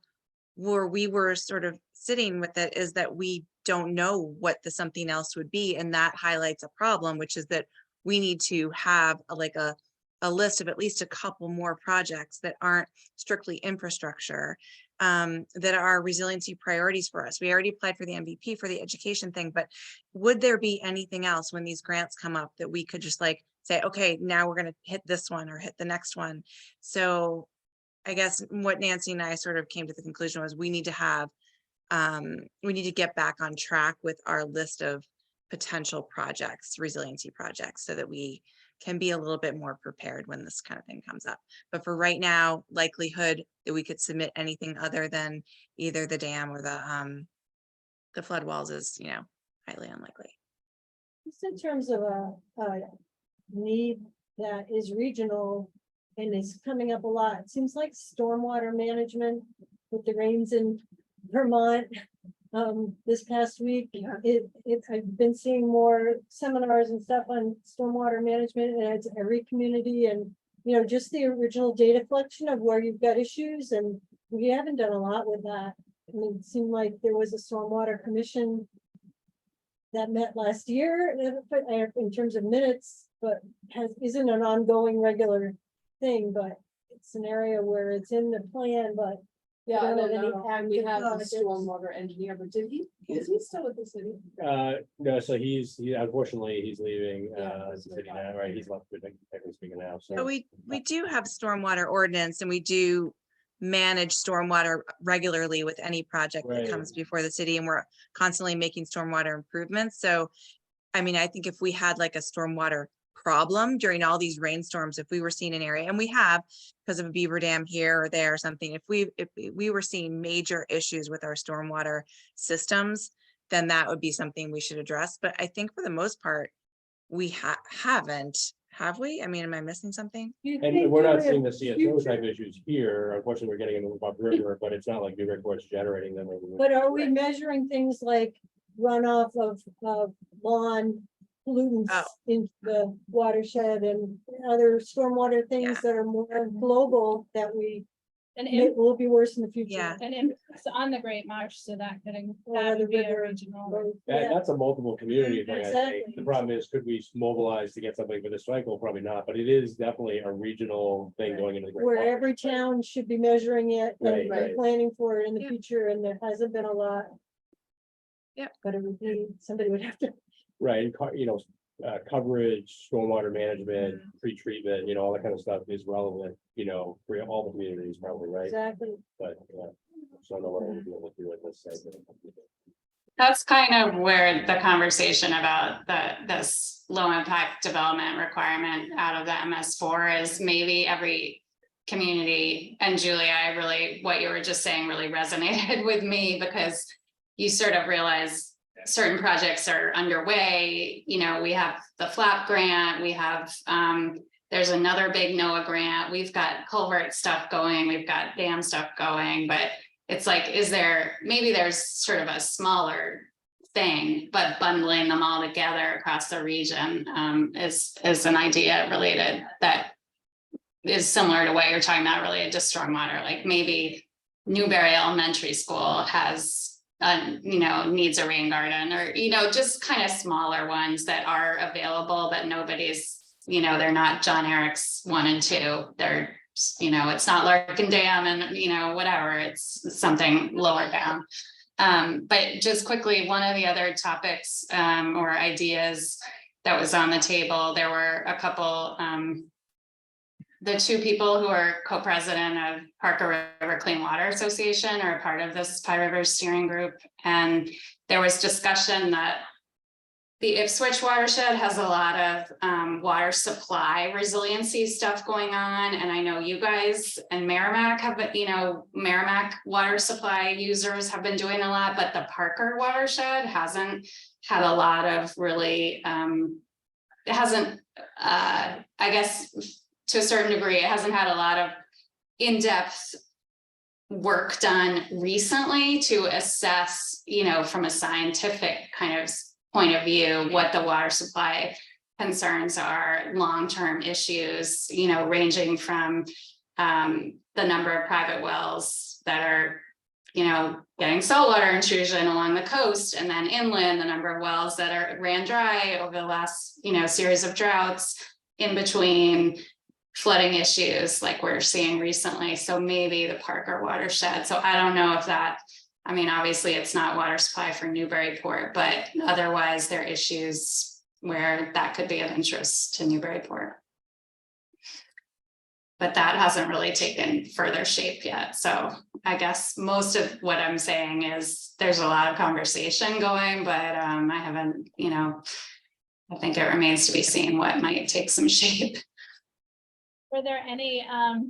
[SPEAKER 6] where we were sort of sitting with it is that we don't know what the something else would be, and that highlights a problem, which is that we need to have a list of at least a couple more projects that aren't strictly infrastructure, that are resiliency priorities for us. We already applied for the MVP for the education thing, but would there be anything else when these grants come up that we could just like say, okay, now we're going to hit this one or hit the next one? So I guess what Nancy and I sort of came to the conclusion was we need to get back on track with our list of potential projects, resiliency projects, so that we can be a little bit more prepared when this kind of thing comes up. But for right now, likelihood that we could submit anything other than either the dam or the flood walls is, highly unlikely.
[SPEAKER 2] Just in terms of a need that is regional and is coming up a lot, it seems like stormwater management with the rains in Vermont this past week. I've been seeing more seminars and stuff on stormwater management, and it's every community, and just the original data collection of where you've got issues, and we haven't done a lot with that. I mean, it seemed like there was a stormwater commission that met last year in terms of minutes, but isn't an ongoing regular thing, but it's an area where it's in the plan, but
[SPEAKER 8] Yeah,
[SPEAKER 2] don't
[SPEAKER 8] and
[SPEAKER 2] have
[SPEAKER 8] then
[SPEAKER 2] any
[SPEAKER 8] we
[SPEAKER 2] active
[SPEAKER 8] have the
[SPEAKER 2] projects.
[SPEAKER 8] stormwater engineer, but is he still with the city?
[SPEAKER 1] No, so unfortunately, he's leaving
[SPEAKER 8] Yeah,
[SPEAKER 1] the city now, right? He's left, technically speaking now, so.
[SPEAKER 6] But we do have stormwater ordinance, and we do manage stormwater regularly with any project that
[SPEAKER 1] Right.
[SPEAKER 6] comes before the city, and we're constantly making stormwater improvements. So, I mean, I think if we had like a stormwater problem during all these rainstorms, if we were seeing an area, and we have because of a beaver dam here or there or something, if we were seeing major issues with our stormwater systems, then that would be something we should address. But I think for the most part, we haven't, have we? I mean, am I missing something?
[SPEAKER 1] And we're not seeing the CSO type issues here. Unfortunately, we're getting into the Buck River, but it's not like Newburyport's generating them.
[SPEAKER 2] But are we measuring things like runoff of lawn pollutants
[SPEAKER 6] Oh.
[SPEAKER 2] into the watershed and other stormwater things
[SPEAKER 6] Yeah.
[SPEAKER 2] that are more global that
[SPEAKER 3] And
[SPEAKER 2] will be worse in the future?
[SPEAKER 6] Yeah.
[SPEAKER 3] and impacts on the Great Marsh, so that could,
[SPEAKER 2] Or
[SPEAKER 3] that
[SPEAKER 2] the
[SPEAKER 3] would be a
[SPEAKER 2] river.
[SPEAKER 3] regional.
[SPEAKER 2] Yeah.
[SPEAKER 1] That's a multiple community thing, I think.
[SPEAKER 2] Exactly.
[SPEAKER 1] The problem is, could we mobilize to get something for this cycle? Probably not, but it is definitely a regional thing going into the. Great
[SPEAKER 2] Where
[SPEAKER 1] Lakes.
[SPEAKER 2] every town should be measuring it
[SPEAKER 1] Right,
[SPEAKER 2] and
[SPEAKER 1] right.
[SPEAKER 2] planning for it in the
[SPEAKER 6] Yeah.
[SPEAKER 2] future, and there hasn't been a lot.
[SPEAKER 6] Yep.
[SPEAKER 2] But it would be, somebody would have to,
[SPEAKER 1] Right, and coverage, stormwater management, pre-treatment, all that kind of stuff is relevant, for all the communities probably, right?
[SPEAKER 2] exactly.
[SPEAKER 1] But, so I don't know what we'll be able to do with this.
[SPEAKER 9] That's kind of where the conversation about this low impact development requirement out of the MS4 is. Maybe every community, and Julia, what you were just saying really resonated with me, because you sort of realize certain projects are underway. We have the FLAP grant, we have, there's another big NOAA grant, we've got culvert stuff going, we've got dam stuff going, but it's like, maybe there's sort of a smaller thing, but bundling them all together across the region is an idea related that is similar to what you're talking about related to stormwater. Like maybe Newbury Elementary School has needs a rain garden, or just kind of smaller ones that are available, but nobody's, they're not John Eric's 1 and 2. They're, it's not Larkin Dam and whatever, it's something lower down. But just quickly, one of the other topics or ideas that was on the table, there were a couple, the two people who are co-president of Parker River Clean Water Association are part of this Pie River steering group. And there was discussion that the Ipswich watershed has a lot of water supply resiliency stuff going on. And I know you guys and Merrimack have, Merrimack water supply users have been doing a lot, but the Parker watershed hasn't had a lot of really, it hasn't, I guess, to a certain degree, it hasn't had a lot of in-depth work done recently to assess, from a scientific kind of point of view, what the water supply concerns are, long-term issues, ranging from the number of private wells that are, getting saltwater intrusion along the coast, and then inland, the number of wells that are ran dry over the last, series of droughts, in between flooding issues like we're seeing recently. So maybe the Parker watershed. So I don't know if that, obviously it's not water supply for Newburyport, but otherwise there are issues where that could be of interest to Newburyport. But that hasn't really taken further shape yet. So I guess most of what I'm saying is there's a lot of conversation going, but I haven't, I think it remains to be seen what might take some shape.
[SPEAKER 3] Were there any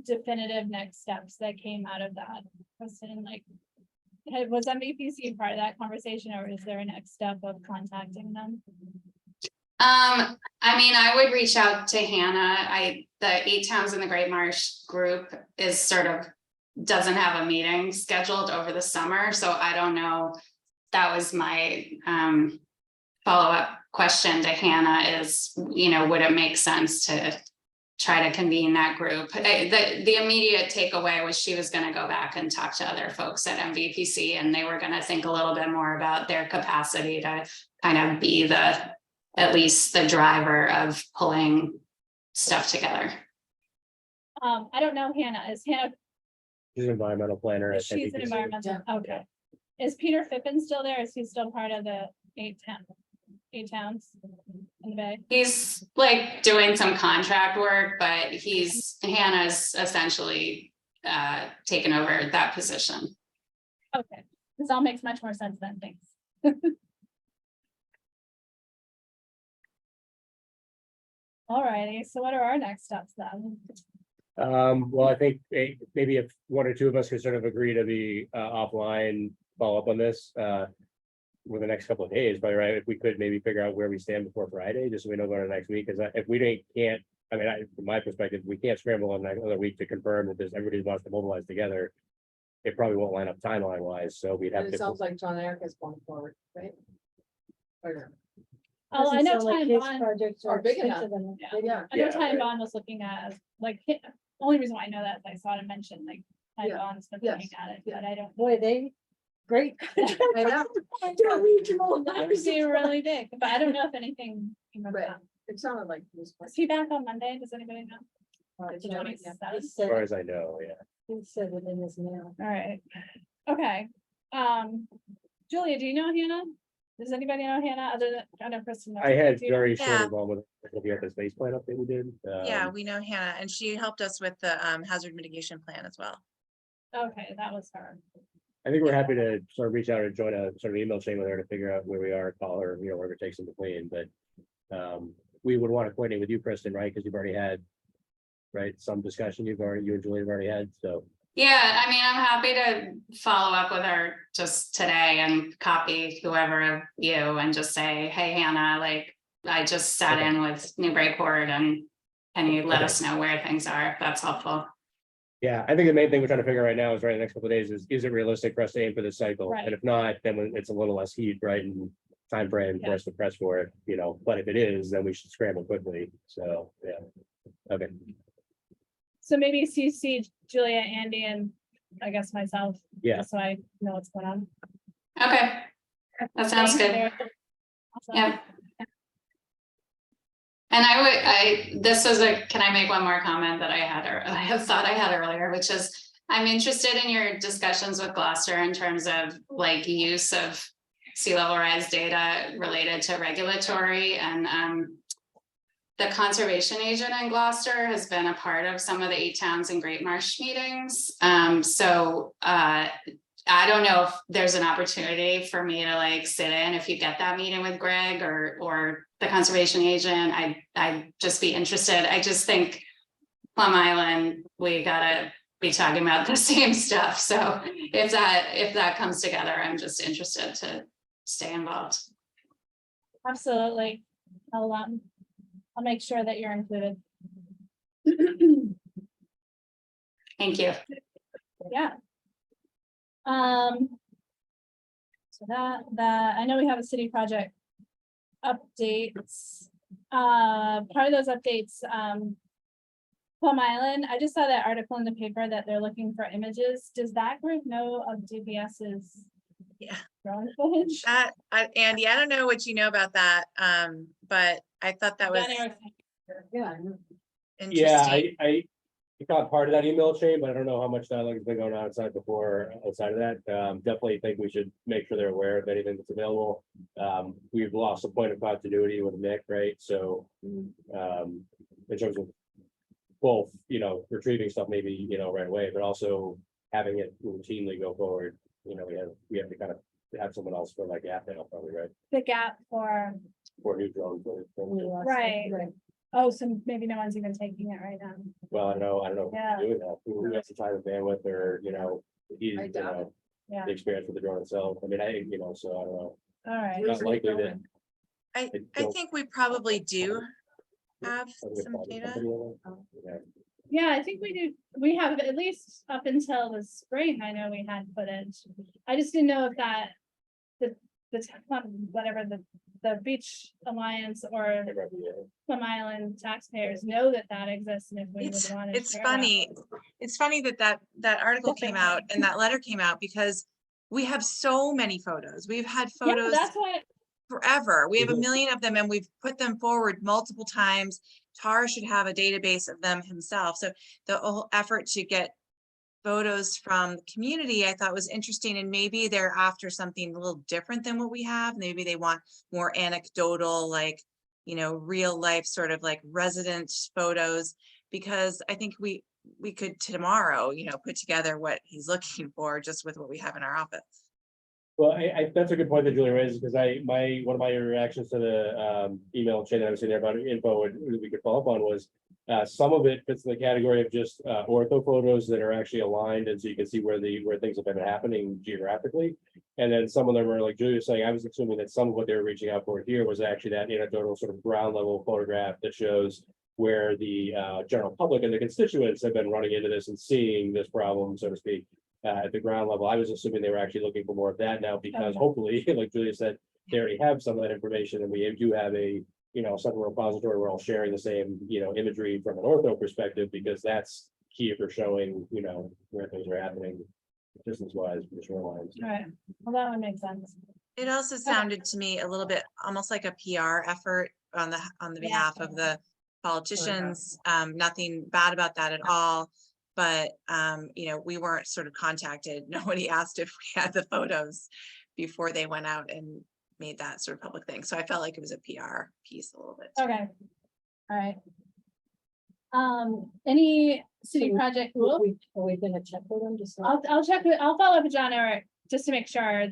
[SPEAKER 3] definitive next steps that came out of that? Was MVPC part of that conversation, or is there a next step of contacting them?
[SPEAKER 9] I would reach out to Hannah. The 8 Towns in the Great Marsh group doesn't have a meeting scheduled over the summer, so I don't know. That was my follow-up question to Hannah is, would it make sense to try to convene that group? The immediate takeaway was she was going to go back and talk to other folks at MVPC, and they were going to think a little bit more about their capacity to kind of be at least the driver of pulling stuff together.
[SPEAKER 3] I don't know Hannah. Is Hannah?
[SPEAKER 1] She's an environmental planner. at
[SPEAKER 3] She's an
[SPEAKER 1] NBPC.
[SPEAKER 3] environmental. Okay. Is Peter Fippen still there? Is he still part of the 8 Towns in the Bay?
[SPEAKER 9] He's like doing some contract work, but Hannah's essentially taken over that position.
[SPEAKER 3] Okay, this all makes much more sense then. Thanks. All righty. So what are our next steps then?
[SPEAKER 1] Well, I think maybe if 1 or 2 of us could sort of agree to be offline, follow up on this. with the next couple of days, but right, if we could maybe figure out where we stand before Friday, just so we know going to next week, because if we can't, I mean, from my perspective, we can't scramble on another week to confirm that there's everybody wants to mobilize together. It probably won't line up timeline wise, so we'd have
[SPEAKER 8] And it
[SPEAKER 1] to,
[SPEAKER 8] sounds like John Eric is going forward, right? Or no?
[SPEAKER 3] Oh, I
[SPEAKER 2] Doesn't
[SPEAKER 3] know
[SPEAKER 2] sound like
[SPEAKER 3] Time
[SPEAKER 2] his
[SPEAKER 3] Bond,
[SPEAKER 2] projects
[SPEAKER 8] are big enough.
[SPEAKER 2] expensive enough.
[SPEAKER 3] Yeah.
[SPEAKER 2] They
[SPEAKER 8] Yeah.
[SPEAKER 2] don't-
[SPEAKER 3] I know
[SPEAKER 1] Yeah,
[SPEAKER 3] Time
[SPEAKER 1] right.
[SPEAKER 3] Bond was looking at, like, only reason why I know that is I saw it mentioned, like, Time
[SPEAKER 8] Yeah.
[SPEAKER 3] Bond's been
[SPEAKER 8] Yes.
[SPEAKER 3] looking at it,
[SPEAKER 8] Yeah.
[SPEAKER 3] but I don't.
[SPEAKER 2] Boy, they, great.
[SPEAKER 8] I know.
[SPEAKER 2] They're regional.
[SPEAKER 3] That would be really big, but I don't know if anything came of
[SPEAKER 8] Right.
[SPEAKER 3] that.
[SPEAKER 8] It sounded like. it was-
[SPEAKER 3] Is he back on Monday? Does anybody know?
[SPEAKER 8] It's
[SPEAKER 3] The
[SPEAKER 8] not-
[SPEAKER 3] 27th?
[SPEAKER 2] He
[SPEAKER 1] as
[SPEAKER 2] said,
[SPEAKER 1] far as I know, yeah.
[SPEAKER 2] he said it in his mail.
[SPEAKER 3] All right, okay. Julia, do you know Hannah? Does anybody know Hannah other than, I know Kristen? knows
[SPEAKER 1] I
[SPEAKER 3] her,
[SPEAKER 1] had
[SPEAKER 3] do you know?
[SPEAKER 1] very short
[SPEAKER 6] Yeah.
[SPEAKER 1] involvement looking at the space plan update we did.
[SPEAKER 6] Yeah, we know Hannah, and she helped us with the hazard mitigation plan as well.
[SPEAKER 3] Okay, that was her.
[SPEAKER 1] I think we're happy to sort of reach out and join a sort of email chain with her to figure out where we are, call her, wherever it takes in between, but. We would want to coordinate with you, Kristen, right? Because you've already had. Right, some discussion you and Julie have already had, so.
[SPEAKER 9] Yeah, I mean, I'm happy to follow up with her just today and copy whoever of you and just say, hey, Hannah, like, I just sat
[SPEAKER 1] Okay.
[SPEAKER 9] in with Newburyport and can you let
[SPEAKER 1] Okay.
[SPEAKER 9] us know where things are? That's helpful.
[SPEAKER 1] Yeah, I think the main thing we're trying to figure out right now is right, the next couple of days is it realistic for us to aim for this cycle?
[SPEAKER 3] Right.
[SPEAKER 1] And if not, then it's a little less heat, right? And time frame for us to press for it, but if it is, then we should scramble quickly. So, yeah. Okay,
[SPEAKER 3] So maybe CC Julia, Andy, and I guess myself.
[SPEAKER 1] Yeah.
[SPEAKER 3] just So I know what's going on.
[SPEAKER 9] Okay, that sounds
[SPEAKER 3] Thank you,
[SPEAKER 9] good.
[SPEAKER 3] Meredith. Awesome.
[SPEAKER 9] Yeah. And can I make one more comment that I had, or I have thought I had earlier, which is, I'm interested in your discussions with Gloucester in terms of like use of sea level rise data related to regulatory and the conservation agent in Gloucester has been a part of some of the 8 towns and Great Marsh meetings. I don't know if there's an opportunity for me to like sit in if you get that meeting with Greg or the conservation agent. I'd just be interested. I just think Plum Island, we gotta be talking about the same stuff. So if that comes together, I'm just interested to stay involved.
[SPEAKER 3] Absolutely. I'll make sure that you're included.
[SPEAKER 9] Thank you.
[SPEAKER 3] Yeah. So that I know we have a city project updates. Part of those updates, Plum Island, I just saw that article in the paper that they're looking for images. Does that group know of DBS's?
[SPEAKER 6] Yeah.
[SPEAKER 3] Drone footage?
[SPEAKER 6] Andy, I don't know what you know about that, but I thought that was
[SPEAKER 8] Yeah, I know.
[SPEAKER 1] yeah,
[SPEAKER 6] interesting.
[SPEAKER 1] I got part of that email chain, but I don't know how much dialogue has been going on outside of that. Definitely think we should make sure they're aware of anything that's available. We've lost a point of continuity with Nick, right? So, in terms of both, retrieving stuff maybe, right away, but also having it routinely go forward. We have to kind of have someone else for like app now, probably, right?
[SPEAKER 3] The gap for,
[SPEAKER 1] For new drones.
[SPEAKER 3] right. Oh, so maybe no one's even taking it right now.
[SPEAKER 1] Well, I don't know.
[SPEAKER 3] Yeah.
[SPEAKER 1] Doing that, who has the time and bandwidth or, he's,
[SPEAKER 8] I doubt it.
[SPEAKER 3] Yeah,
[SPEAKER 1] the experience with the drone itself. I mean, so I don't know.
[SPEAKER 3] all right.
[SPEAKER 1] Not likely that.
[SPEAKER 6] I
[SPEAKER 1] don't-
[SPEAKER 6] think we probably do have
[SPEAKER 1] I think it's
[SPEAKER 6] some
[SPEAKER 1] probably
[SPEAKER 6] data.
[SPEAKER 1] somebody like that. Yeah.
[SPEAKER 3] Yeah, I think we do. We have at least up until the spring. I know we had footage. I just didn't know if that whatever the Beach Alliance or Plum Island taxpayers know that exists and if we would want to.
[SPEAKER 6] It's funny. It's funny that article came out and that letter came out because we have so many photos. We've had
[SPEAKER 3] Yeah,
[SPEAKER 6] photos
[SPEAKER 3] that's why.
[SPEAKER 6] forever. We have a
[SPEAKER 1] Mhm.
[SPEAKER 6] million of them and we've put them forward multiple times. Tar should have a database of them himself. So the whole effort to get photos from the community, I thought was interesting, and maybe they're after something a little different than what we have. Maybe they want more anecdotal, like, real life sort of like resident photos, because I think we could tomorrow, put together what he's looking for just with what we have in our office.
[SPEAKER 1] Well, that's a good point that Julie raised, because one of my reactions to the email chain that I was in there about info and we could follow up on was, Some of it fits in the category of just ortho photos that are actually aligned, and so you can see where things have been happening geographically. And then some of them are like Julia was saying, I was assuming that some of what they were reaching out for here was actually that anecdotal sort of ground level photograph that shows where the general public and the constituents have been running into this and seeing this problem, so to speak, at the ground level. I was assuming they were actually looking for more of that now, because hopefully, like Julia said, they already have some of that information, and we do have a central repository. We're all sharing the same, imagery from an ortho perspective, because that's key for showing, where things are happening, distance wise, the shorelines.
[SPEAKER 3] All right, well, that one makes sense.
[SPEAKER 6] It also sounded to me a little bit almost like a PR effort on the
[SPEAKER 3] Yeah.
[SPEAKER 6] behalf of the politicians. Nothing bad about that at all. But we weren't sort of contacted. Nobody asked if we had the photos before they went out and made that sort of public thing. So I felt like it was a PR piece a little bit.
[SPEAKER 3] Okay. All right. Any city
[SPEAKER 2] So
[SPEAKER 3] project,
[SPEAKER 2] Are we gonna check with them just?
[SPEAKER 3] I'll check with, I'll follow up with John Eric just to make sure,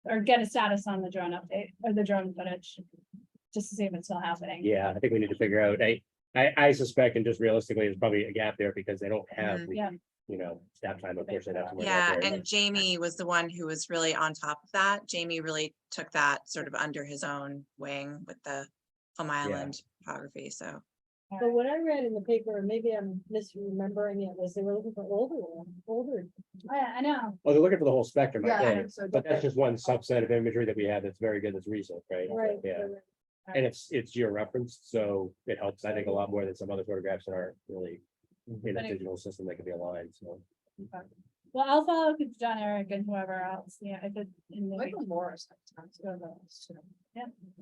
[SPEAKER 3] or get a status on the drone update or the drone footage. Just to see if it's still happening.
[SPEAKER 1] Yeah, I think we need to figure out, I suspect, and just realistically, there's probably a gap there because they don't have,
[SPEAKER 3] Yeah.
[SPEAKER 1] staff time, of course, they have to. work out
[SPEAKER 6] Yeah,
[SPEAKER 1] there.
[SPEAKER 6] and Jamie was the one who was really on top of that. Jamie really took that sort of under his own wing with the Plum Island photography, so.
[SPEAKER 2] But what I read in the paper, and maybe I'm misremembering it, was they were looking for older.
[SPEAKER 3] Oh, yeah, I know.
[SPEAKER 1] Oh, they're looking for the whole spectrum, I
[SPEAKER 8] Yeah, I
[SPEAKER 1] think,
[SPEAKER 8] think so.
[SPEAKER 1] but that's just one subset of imagery that we have that's very good, that's recent, right?
[SPEAKER 2] Right.
[SPEAKER 1] Yeah, and it's geo-referenced, so it helps, I think, a lot more than some other photographs that aren't really in a digital system that can be aligned, so.
[SPEAKER 3] Well, I'll follow up with John Eric and whoever else, I could.
[SPEAKER 8] Michael Morris, sometimes go to those,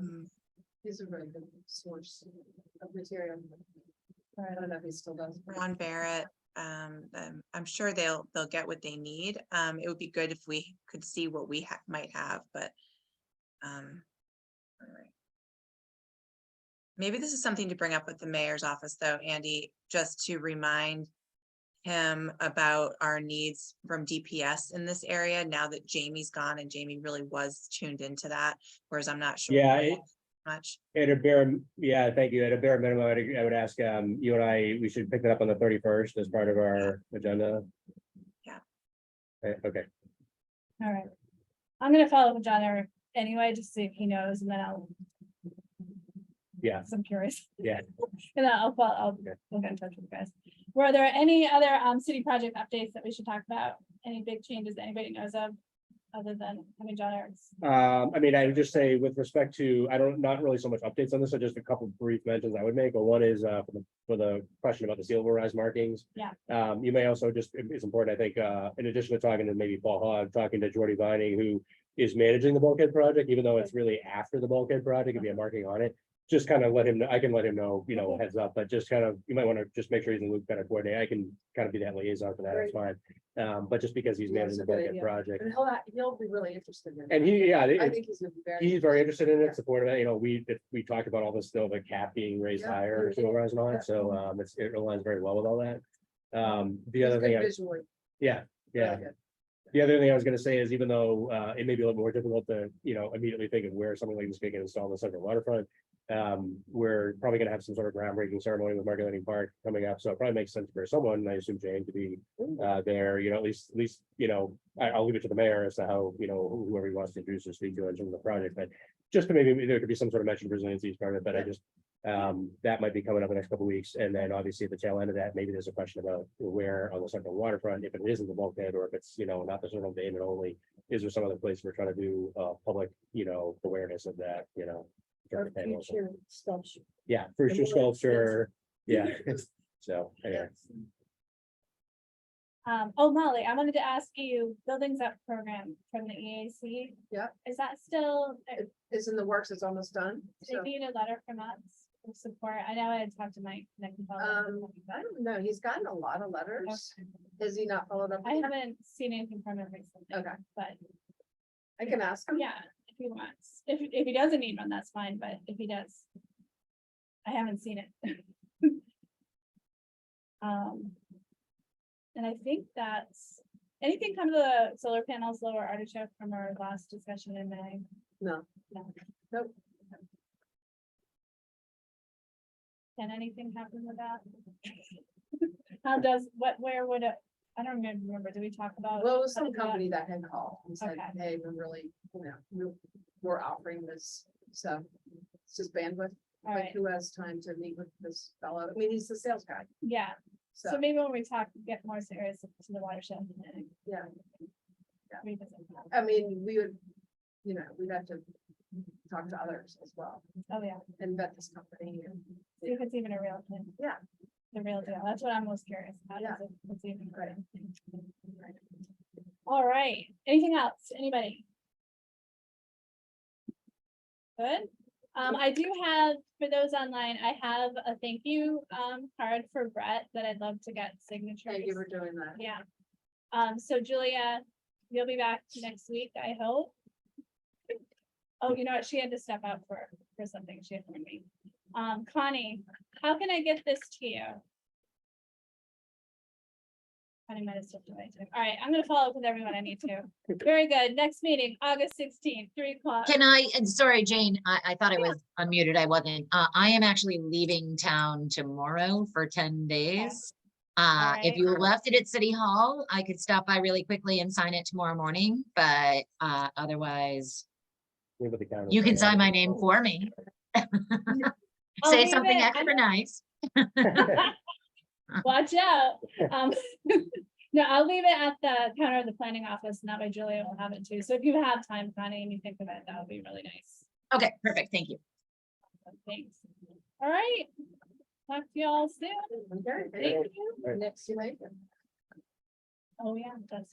[SPEAKER 6] mm,
[SPEAKER 8] he's a very good source of material. I don't know if he still does.
[SPEAKER 6] Ron Barrett, I'm sure they'll get what they need. It would be good if we could see what we might have, but. Anyway. Maybe this is something to bring up with the mayor's office, though, Andy, just to remind him about our needs from DPS in this area now that Jamie's gone, and Jamie really was tuned into that, whereas I'm not sure.
[SPEAKER 1] Yeah,
[SPEAKER 6] Much.
[SPEAKER 1] At a bare, thank you. At a bare minimum, I would ask, you and I, we should pick that up on the 31st as part of our agenda.
[SPEAKER 6] Yeah.
[SPEAKER 1] Okay,
[SPEAKER 3] All right. I'm gonna follow up with John Eric anyway, just to see if he knows, and then I'll.
[SPEAKER 1] Yeah.
[SPEAKER 3] 'Cause I'm curious.
[SPEAKER 1] Yeah.
[SPEAKER 3] And then I'll get in touch with you guys. Were there any other city project updates that we should talk about? Any big changes that anybody knows of? Other than, John Eric's.
[SPEAKER 1] I would just say with respect to, not really so much updates on this, so just a couple brief mentions I would make. Well, one is for the question about the silverized markings.
[SPEAKER 3] Yeah.
[SPEAKER 1] You may also it's important, I think, in addition to talking to maybe Paul Hogg, talking to Jordy Vining, who is managing the bulkhead project, even though it's really after the bulkhead project, it'd be a marking on it. Just kind of let him know, I can let him know, heads up, but just kind of, you might want to just make sure he's in the loop, kind of coordinate. I can kind of be that liaison for that, that's fine. But just because he's
[SPEAKER 8] Yeah,
[SPEAKER 1] managing the
[SPEAKER 8] it's a good
[SPEAKER 1] bulkhead
[SPEAKER 8] idea.
[SPEAKER 1] project.
[SPEAKER 8] And he'll be really interested in it.
[SPEAKER 1] And he,
[SPEAKER 8] I think he's
[SPEAKER 1] he's very interested in it, supportive of it. We talked about all this still, the cap being raised
[SPEAKER 8] Yeah,
[SPEAKER 1] higher,
[SPEAKER 8] yeah,
[SPEAKER 1] silverized and all
[SPEAKER 8] yeah.
[SPEAKER 1] that, so it aligns very well with all that. The other
[SPEAKER 8] He's good
[SPEAKER 1] thing,
[SPEAKER 8] visually,
[SPEAKER 1] yeah.
[SPEAKER 8] really good.
[SPEAKER 1] The other thing I was gonna say is, even though it may be a little more difficult to, immediately think of where something like this can get installed on the central waterfront. We're probably gonna have some sort of groundbreaking ceremony with Market Landing Park coming up, so it probably makes sense for someone, I assume Jane, to be there, at least, I'll leave it to the mayor as to how, whoever he wants to introduce or speak to in terms of the project, but just to maybe there could be some sort of mention of resiliency as part of it, but I just that might be coming up in the next couple of weeks, and then obviously at the tail end of that, maybe there's a question about where on the central waterfront, if it isn't the bulkhead, or if it's, not the sort of Damon only, is there some other place we're trying to do public, awareness of that,
[SPEAKER 2] Or future stuff.
[SPEAKER 1] yeah, future
[SPEAKER 2] Yes.
[SPEAKER 1] sculpture, yeah, so, anyway.
[SPEAKER 3] Oh, Molly, I wanted to ask you, Buildings Up program from the EAC.
[SPEAKER 8] Yeah.
[SPEAKER 3] Is that still,
[SPEAKER 8] It's in the works, it's almost done.
[SPEAKER 3] they
[SPEAKER 8] So,
[SPEAKER 3] need a letter from us for support? I know I had talked to Mike.
[SPEAKER 8] I don't know, he's gotten a lot of letters. Has he not followed up?
[SPEAKER 3] I haven't seen anything from him recently.
[SPEAKER 8] Okay.
[SPEAKER 3] But
[SPEAKER 8] I can ask him.
[SPEAKER 3] yeah, if he wants, if he doesn't need one, that's fine, but if he does. I haven't seen it. And I think that's, anything come to the solar panels, lower artichoke from our last discussion in May?
[SPEAKER 8] No.
[SPEAKER 3] No.
[SPEAKER 8] Nope.
[SPEAKER 3] Can anything happen with that? Where would it, I don't even remember, did we talk about?
[SPEAKER 8] Well, it was
[SPEAKER 3] how to
[SPEAKER 8] some
[SPEAKER 3] do that?
[SPEAKER 8] company that had called and said,
[SPEAKER 3] Okay.
[SPEAKER 8] hey, we're really, we're offering this, so it's just bandwidth.
[SPEAKER 3] All
[SPEAKER 8] Like
[SPEAKER 3] right,
[SPEAKER 8] who has time to meet with this fellow? I mean, he's the sales guy,
[SPEAKER 3] yeah, so
[SPEAKER 8] so,
[SPEAKER 3] maybe when we talk, get more serious to the watershed.
[SPEAKER 8] yeah.
[SPEAKER 3] revisit that.
[SPEAKER 8] I mean, we would, we'd have to talk to others as well
[SPEAKER 3] Oh, yeah,
[SPEAKER 8] and vet this company and.
[SPEAKER 3] see if it's even a real thing.
[SPEAKER 8] Yeah.
[SPEAKER 3] The real deal, that's what I'm most curious about.
[SPEAKER 8] Yeah.
[SPEAKER 3] Is if it's even a
[SPEAKER 8] Right.
[SPEAKER 3] real thing. All right, anything else, anybody? Good. I do have, for those online, I have a thank you card for Brett that I'd love to get signatures.
[SPEAKER 8] Thank you for doing that.
[SPEAKER 3] Yeah. So Julia, you'll be back next week, I hope. Oh, you know what? She had to step out for something. She had to me. Connie, how can I get this to you? Connie might have stepped away too. All right, I'm gonna follow up with everyone I need to. Very good. Next meeting, August 16th, 3 o'clock.
[SPEAKER 5] Can I, and sorry, Jane, I thought I was unmuted. I wasn't. I am actually leaving town tomorrow for 10 days. If
[SPEAKER 3] Alright.
[SPEAKER 5] you left it at City Hall, I could stop by really quickly and sign it tomorrow morning, but otherwise,
[SPEAKER 1] Leave it the counter.
[SPEAKER 5] you can sign my name for me.
[SPEAKER 3] I'll
[SPEAKER 5] Say
[SPEAKER 3] leave
[SPEAKER 5] something
[SPEAKER 3] it-
[SPEAKER 5] extra nice.
[SPEAKER 3] Watch out. No, I'll leave it at the counter of the planning office, and that way Julia will have it too. So if you have time, Connie, and you think of it, that would be really nice.
[SPEAKER 5] Okay, perfect. Thank you.
[SPEAKER 3] Thanks. All right. Talk to you all soon.
[SPEAKER 8] Okay,
[SPEAKER 3] Thank you.
[SPEAKER 8] next you make.
[SPEAKER 3] Oh, yeah, that's.